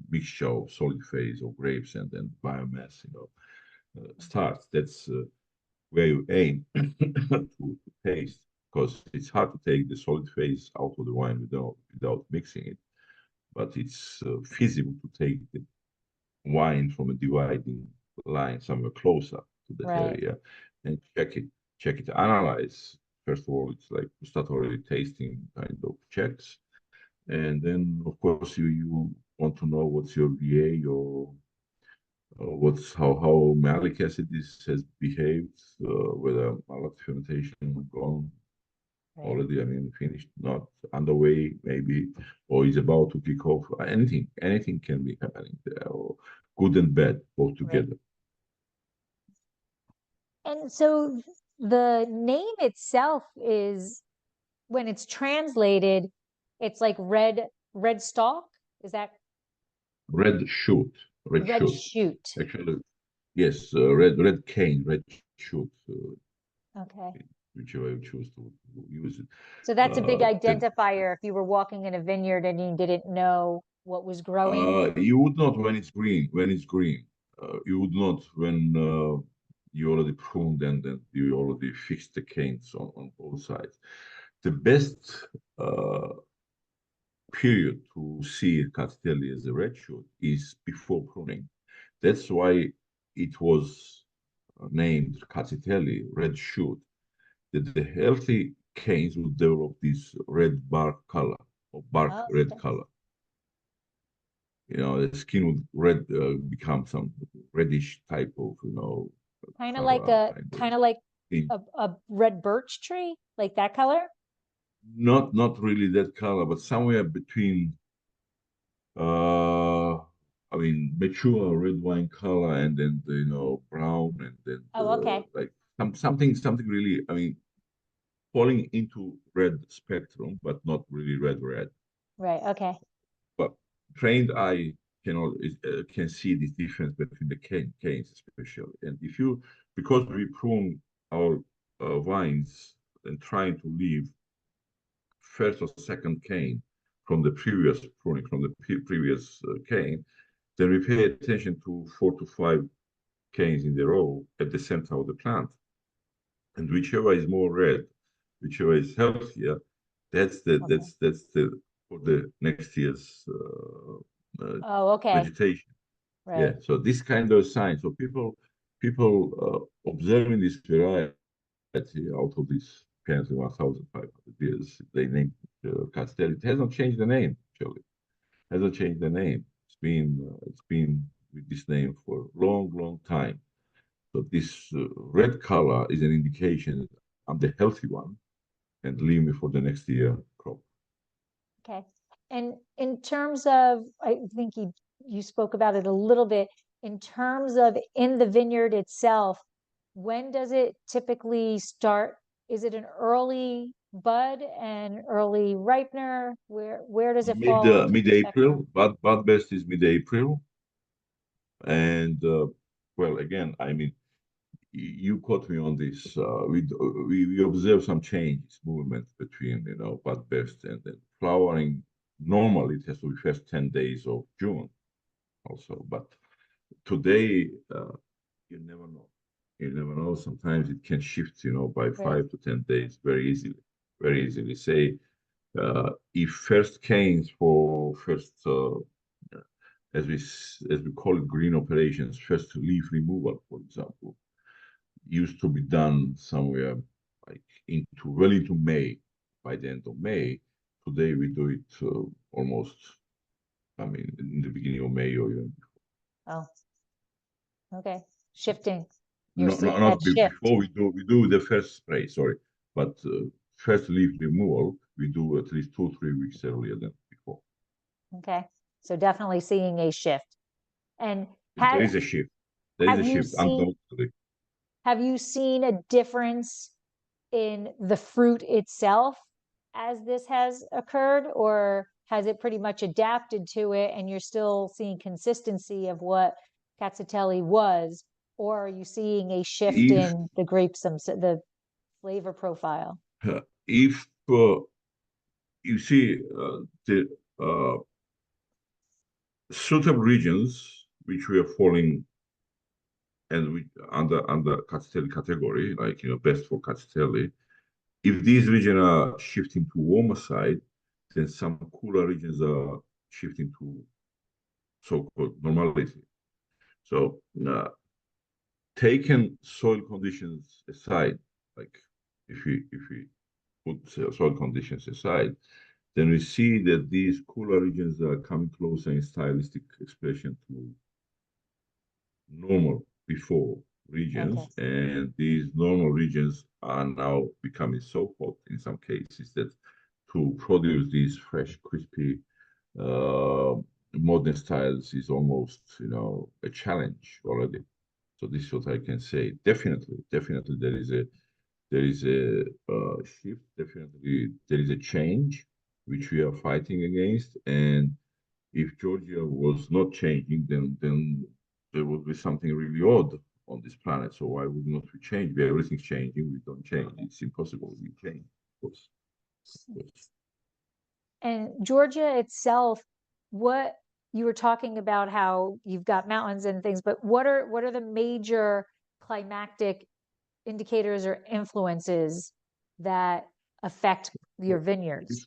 mixture of solid phase of grapes and then biomass starts. That's where you aim to taste because it's hard to take the solid phase out of the wine without mixing it, but it's feasible to take the wine from a dividing line somewhere closer to that Right, area and check it, analyze. First of all, it's like gustatory tasting kind of checks. And then, of course, you want to know what's your VA or what's how malic acid has behaved, whether malolactic fermentation gone right, already, I mean, finished, not underway, maybe, or is about to kick off. Anything can be happening there, or good and bad both right. together. And so the name itself is, when it's translated, it's like red stalk. Is that Red shoot, red red shoot. shoot? Actually, yes, red cane, red shoot, Okay. whichever you choose to use it. So that's a big That identifier if you were walking in a vineyard and you didn't know what was growing. you would not when it's green. When it's green, you would not when you already pruned and then you already fixed the canes on both sides. The best uh, period to see Rkatsiteli as a red shoot is before pruning. That's why it was named Rkatsiteli, red shoot. That the healthy canes will develop this red bark color or bark Oh, red okay. color. The skin would red become some reddish type of Kind of like color a kind of kind of like thing. a red birch tree, like that color. Not really that color, but somewhere between mature red wine color and then brown and then Oh, okay. like something really, falling into red spectrum, but not really red. Right. Okay. But trained eye can see this difference between the canes, especially. And if you, because we prune our vines and trying to leave first or second cane from the previous pruning, from the previous cane, then we pay attention to 4 to 5 canes in a row at the center of the plant. And whichever is more red, whichever is healthier, that's the Okay. that's the for the next year's Oh, okay. vegetation. Yeah. Right. So this kind of sign. So people observing this variety out of these 1,500 years, they named Castelli. It hasn't changed the name, actually. Hasn't changed the name. It's been with this name for a long time. So this red color is an indication that I'm the healthy one, and leave me for the next year crop. Okay. And in terms of, I think you spoke about it a little bit, in terms of in the vineyard itself, when does it typically start? Is it an early bud and early ripener? Where does it Mid fall into the spectrum? April, but best is mid April, and well, again, you caught me on this. We observe some changes, movement between bud best and then flowering. Normally, it has to be first 10 days of June, also, but today you never know. You never know. Sometimes it can shift, by Right. 5 to 10 days very easily. Very easily. Say, if first canes for first, as we call it, green operations, first leaf removal, for example, used to be done somewhere like into May. By the end of May, today we do it almost. In the beginning of May or even Oh, okay. Shifting. You're not seeing not, that not shift. before we do the first spray. Sorry, but first leaf removal we do at least 2 3 weeks earlier than before. Okay. So definitely seeing a shift. And There have is a shift. There is a have you shift, seen undoubtedly. have you seen a difference in the fruit itself as this has occurred, or has it pretty much adapted to it and you're still seeing consistency of what Cacciatelli was, or are you seeing a shift If in the grapes, the flavor profile? if you see the uh, suitable regions which we are falling and we under Cacciatelli category, like best for Cacciatelli. If these regions are shifting to warmer side, then some cooler regions are shifting to so-called normality. So, taking soil conditions aside, like if we put soil conditions aside, then we see that these cooler regions are coming closer in stylistic expression to normal before Okay. regions, and these normal regions are now becoming so hot in some cases that to produce these fresh, crispy, uh, modern styles is almost, a challenge already. So this is what I can say. Definitely, there is a shift. Definitely, there is a change which we are fighting against. And if Georgia was not changing, then there would be something really odd on this planet. So why would not we change? Where everything's changing, we don't change. It's impossible. We change, of course. Of course. And Georgia itself, what you were talking about how you've got mountains and things, but what are the major climatic indicators or influences that affect your So vineyards? this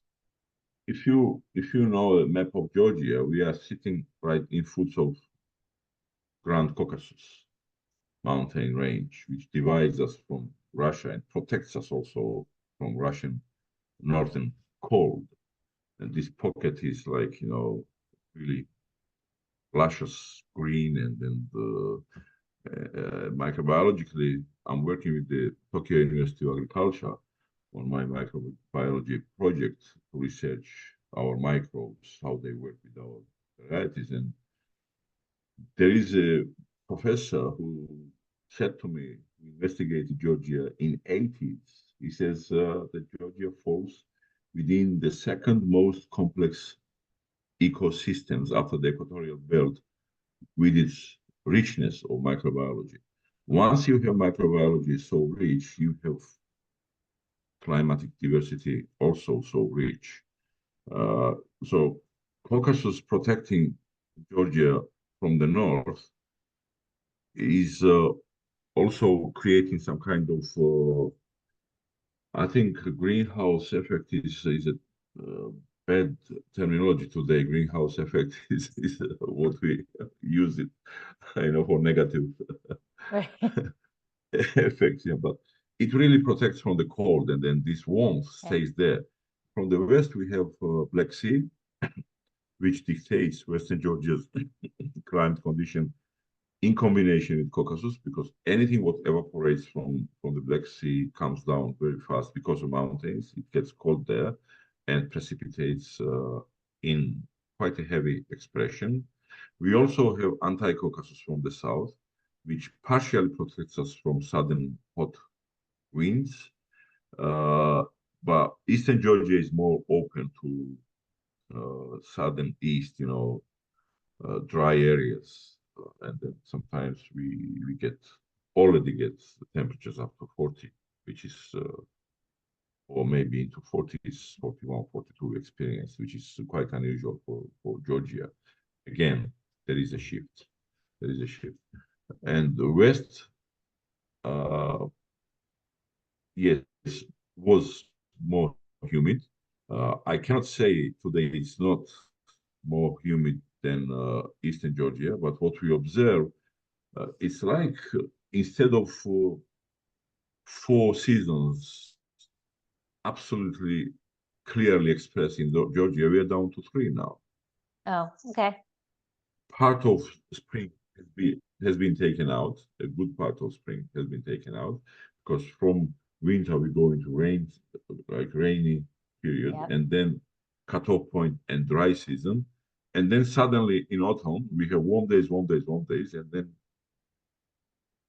if you know a map of Georgia, we are sitting right in foot of Grand Caucasus mountain range, which divides us from Russia and protects us also from Russian northern cold. And this pocket is like, really luscious green, and then microbiologically, I'm working with the Tokyo University of Agriculture on my microbiology project to research our microbes, how they work with our varieties. And there is a professor who said to me, he investigated Georgia in 80s. He says that Georgia falls within the second most complex ecosystems after the equatorial belt with its richness of microbiology. Once you have microbiology so rich, you have climatic diversity also so rich. So Caucasus protecting Georgia from the north is also creating some kind of, I think, greenhouse effect is a bad terminology today. Greenhouse effect is what we use it, for negative Right. effects. Yeah, but it really protects from the cold, and then this warmth Yeah. stays there. From the west, we have Black Sea, which dictates Western Georgia's climate condition in combination with Caucasus, because anything what evaporates from the Black Sea comes down very fast because of mountains. It gets cold there and precipitates in quite a heavy expression. We also have anti-Caucasus from the south, which partially protects us from sudden hot winds. But eastern Georgia is more open to southern east, dry areas, and then sometimes we already get temperatures up to 40, which is or maybe into 40s, 41, 42 experience, which is quite unusual for Georgia. Again, there is a shift. There is a shift, and the west, yes, was more humid. I cannot say today it's not more humid than eastern Georgia, but what we observe, it's like instead of four seasons absolutely clearly expressed in Georgia, we are down to three now. Oh, okay. Part of spring has been taken out. A good part of spring has been taken out, because from winter we go into rainy period, Yep. and then cutoff point and dry season, and then suddenly in autumn we have warm days, warm days, warm days, and then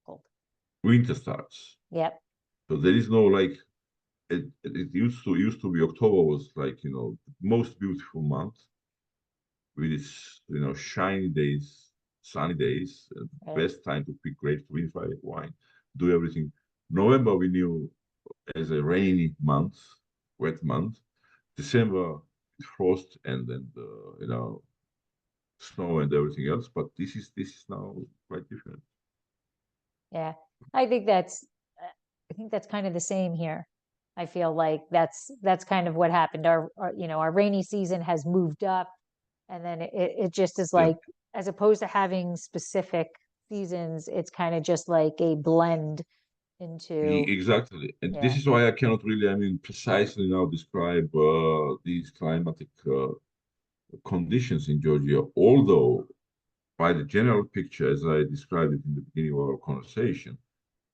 Cold. winter starts. Yep. So there is no like it used to be October was like most beautiful month with its shiny days, sunny days, Right. best time to pick grapes, to vinify wine, do everything. November we knew as a rainy month, wet month. December frost, and then snow and everything else. But this is now quite different. Yeah. I think that's I think that's kind of the same here. I feel like that's kind of what happened. Our rainy season has moved up, and then it just is Yeah. like, as opposed to having specific seasons, it's kind of just like a blend into, Exactly, and this yeah, is why I cannot really, precisely now describe these climatic conditions in Georgia. Although, by the general picture, as I described it in the beginning of our conversation,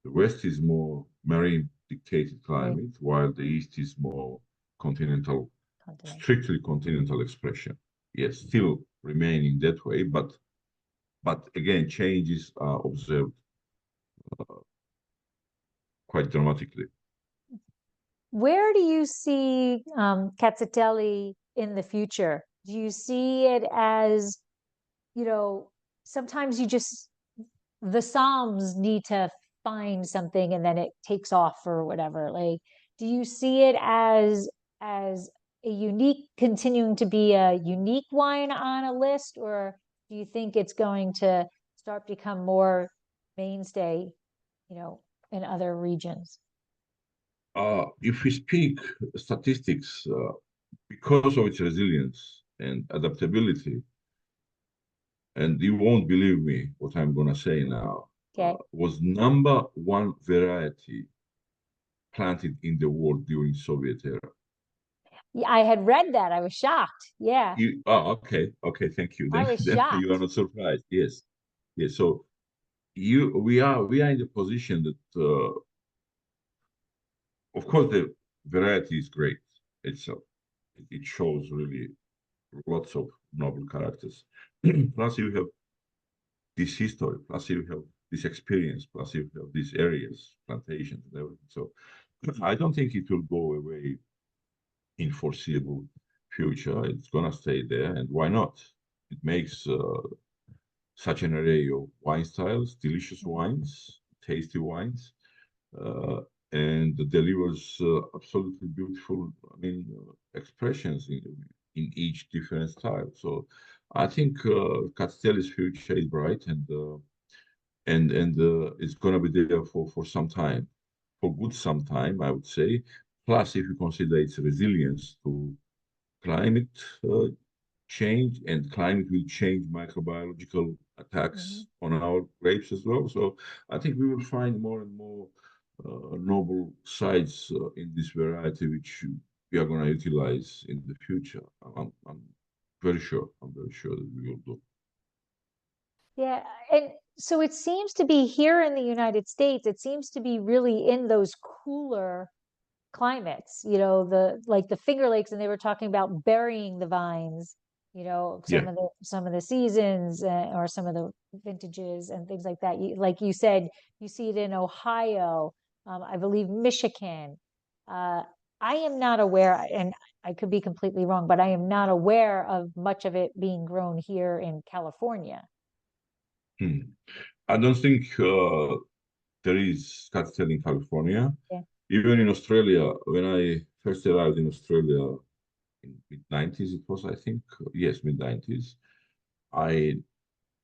the West is more marine dictated right, climate, while the East is more continental, continent. strictly continental expression. Yes, still remaining that way, but again, changes are observed quite dramatically. Where do you see Rkatsiteli in the future? Do you see it as, you know, sometimes the Somms need to find something and then it takes off or whatever. Like, do you see it as a unique, continuing to be a unique wine on a list, or do you think it's going to start become more mainstay, in other regions? If we speak statistics, because of its resilience and adaptability, and you won't believe me what I'm going to say now, Okay. was number one variety planted in the world during Soviet era. Yeah, I had read that. I was shocked. Yeah, Okay, thank you. I Then, was then you are shocked. not surprised. Yes, yes. So we are in the position that, of course, the variety is great itself. It shows really lots of noble characters. Plus, you have this history. Plus, you have this experience. Plus, you have these areas, plantations, and everything. So, I don't think it will go away in foreseeable future. It's gonna stay there, and why not? It makes such an array of wine styles, delicious Mhm. wines, tasty wines, uh, and delivers absolutely beautiful, I mean, expressions in each different style. So I think Rkatsiteli's future is bright, and it's going to be there for some time, for good some time, I would say. Plus, if you consider its resilience to climate uh, change, and climate will change microbiological attacks Mhm. on our grapes as well. So I think we will find more and more noble sides in this variety, which we are going to utilize in the future. I'm very sure. I'm very sure that we will do. Yeah, and so it seems to be here in the United States, it seems to be really in those cooler climates, the like the Finger Lakes, and they were talking about burying the vines, Yeah. some of the seasons, or some of the vintages and things like that. Like you said, you see it in Ohio, I believe Michigan. Uh, I am not aware, and I could be completely wrong, but I am not aware of much of it being grown here in California. Hmm. I don't think there is cartel in California. Yeah. Even in Australia, when I first arrived in Australia in mid-90s, it was, I think, yes, mid-90s, I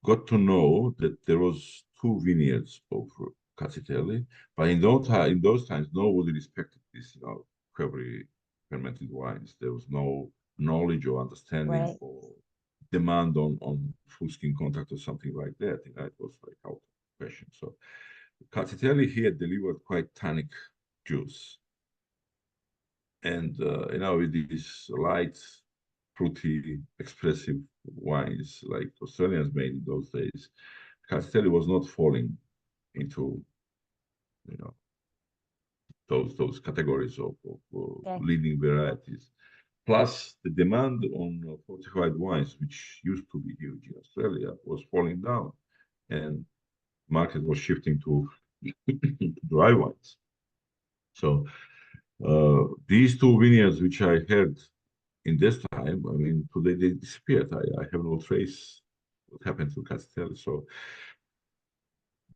got to know that there was two vineyards of Rkatsiteli, but in those times, nobody respected this, Query fermented wines. There was no knowledge or understanding Right. or demand on full skin contact or something like that. It was like out of question. So Rkatsiteli here delivered quite tannic juice, and with these light, fruity, expressive wines like Australians made in those days, Castelli was not falling into you know those categories of Okay. leading varieties. Plus, the demand on fortified wines, which used to be huge in Australia, was falling down, and market was shifting to dry wines. So these two vineyards, which I had in this time, I mean, today they disappeared. I have no trace what happened to Castelli. So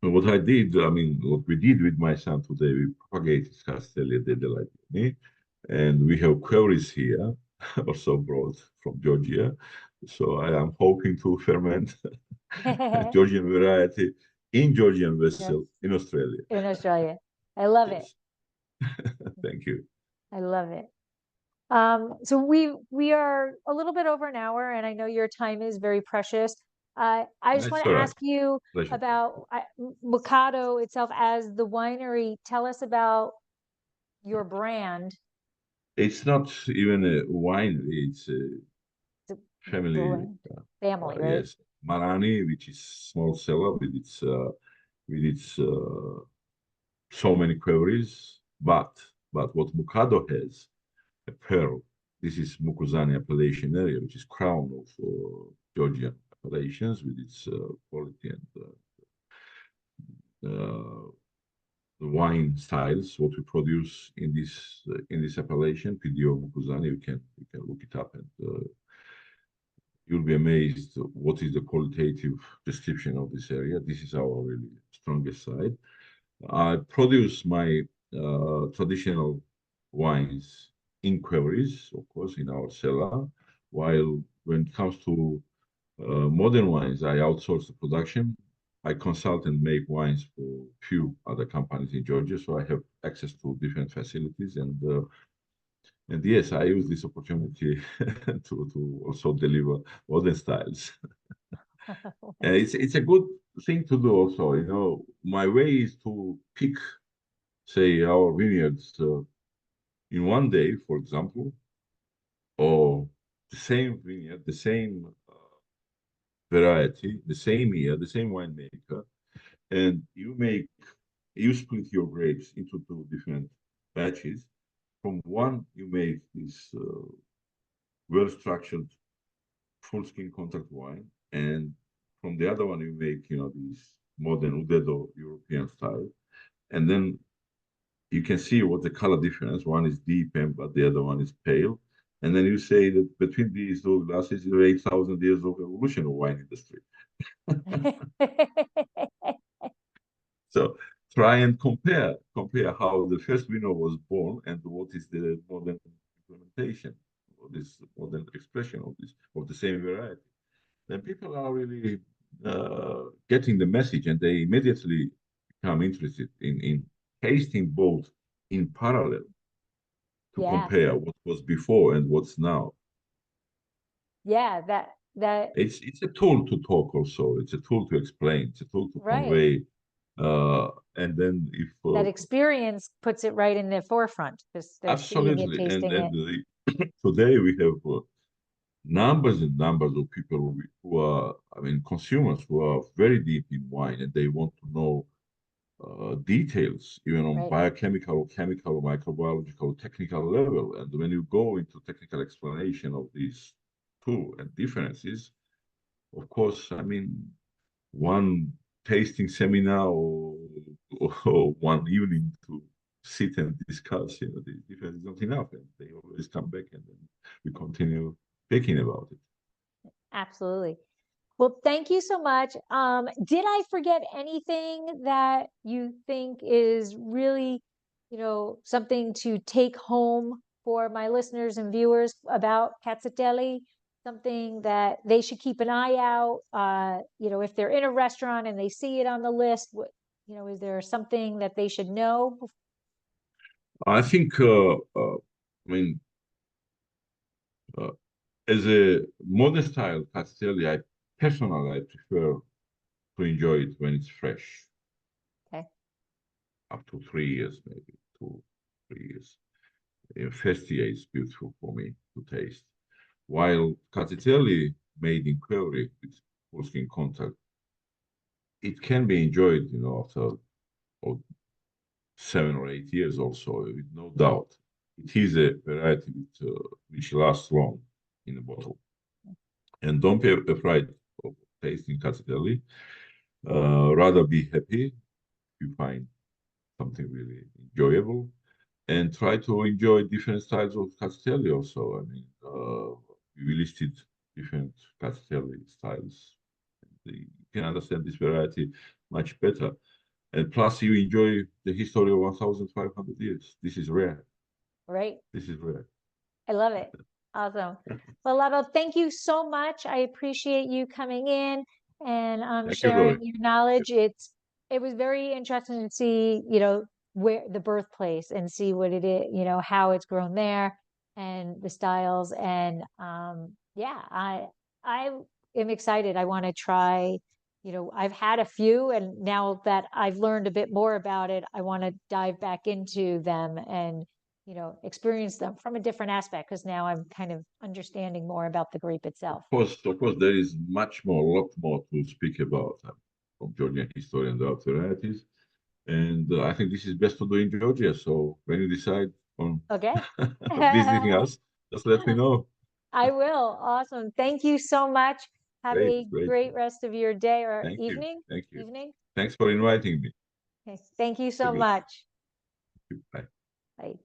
what I did, I mean, what we did with my son today, we propagated Castelli de me, and we have queries here, also brought from Georgia. So I am hoping to ferment Georgian variety in Georgian Yes, vessel in Australia. in Australia. I love it. Yes, thank you. I love it. So we are a little bit over an hour, and I know your time is very precious. I just That's want to all right. ask you Pleasure. about Mukado itself as the winery. Tell us about your brand. It's not even a winery, it's a It's a family, brewing family, right? yes, Marani, which is small cellar with its so many queries. But what Mukado has, a pearl. This is Mukuzani appellation area, which is crown of Georgian appellations with its quality and uh, the wine styles. What we produce in this appellation, PDO Mukuzani, you can look it up, and you'll be amazed what is the qualitative description of this area. This is our really strongest side. I produce my traditional wines in quarries, of course, in our cellar. While when it comes to modern wines, I outsource the production. I consult and make wines for few other companies in Georgia, so I have access to different facilities, and And yes, I use this opportunity to also deliver modern styles. And it's a good thing to do also. My way is to pick, say, our vineyards in one day, for example, or the same vineyard, the same variety, the same year, the same winemaker, and you split your grapes into two different batches. From one, you make this well-structured full skin contact wine, and from the other one, you make this modern Udedo European style, and then you can see what the color difference. One is deep, and but the other one is pale. And then you say that between these two glasses, there are 8,000 years of evolution of wine industry. So try and compare how the first winner was born and what is the modern implementation of this modern expression of the same variety. Then people are really getting the message, and they immediately become interested in tasting both in parallel to Yeah, compare what was before and what's now. yeah, that It's a tool to talk also. It's a tool to explain. It's a tool to right. convey. And then if That experience puts it right in the forefront because they're seeing it, absolutely, and tasting it. today we have numbers and numbers of people who are, I mean, consumers who are very deep in wine and they want to know details, even on Right. biochemical, chemical, microbiological, technical level. And when you go into technical explanation of these two and differences, of course, I mean, one tasting seminar or one evening to sit and discuss, the difference is not enough. And they always come back and then we continue speaking about it. Absolutely. Well, thank you so much. Did I forget anything that you think is really, something to take home for my listeners and viewers about Rkatsiteli? Something that they should keep an eye out. If they're in a restaurant and they see it on the list, is there something that they should know? I think, I mean, uh, as a modern style Castelli, I personally I prefer to enjoy it when it's fresh, Okay. up to 3 years, maybe 2, 3 years. First year is beautiful for me to taste. While Rkatsiteli made in Query with full skin contact, it can be enjoyed, after 7 or 8 years also, with no doubt. It is a variety which lasts long in the bottle. And don't be afraid of tasting Rkatsiteli. Rather be happy if you find something really enjoyable and try to enjoy different styles of Rkatsiteli also. I mean, we listed different Rkatsiteli styles. You can understand this variety much better. And plus, you enjoy the history of 1,500 years. This is rare. Right. This is rare. I love it. Awesome. Well, Lado, thank you so much. I appreciate you coming in and Thank you, sharing Lori. your knowledge. It was very interesting to see, where the birthplace and see what it is, how it's grown there and the styles. And yeah, I am excited. I want to try, I've had a few, and now that I've learned a bit more about it, I want to dive back into them and experience them from a different aspect because now I'm kind of understanding more about the grape itself. Of course, there is much more, a lot more to speak about from Georgian history and art varieties. And I think this is best to do in Georgia. So when you decide on Okay. visiting us, just let me know. I will. Awesome. Thank you so much. Have Great, a great. great rest of your day or Thank you. evening. Thank you. Evening. Thanks for inviting me. Okay. Thank you So so good. much. Bye. Bye.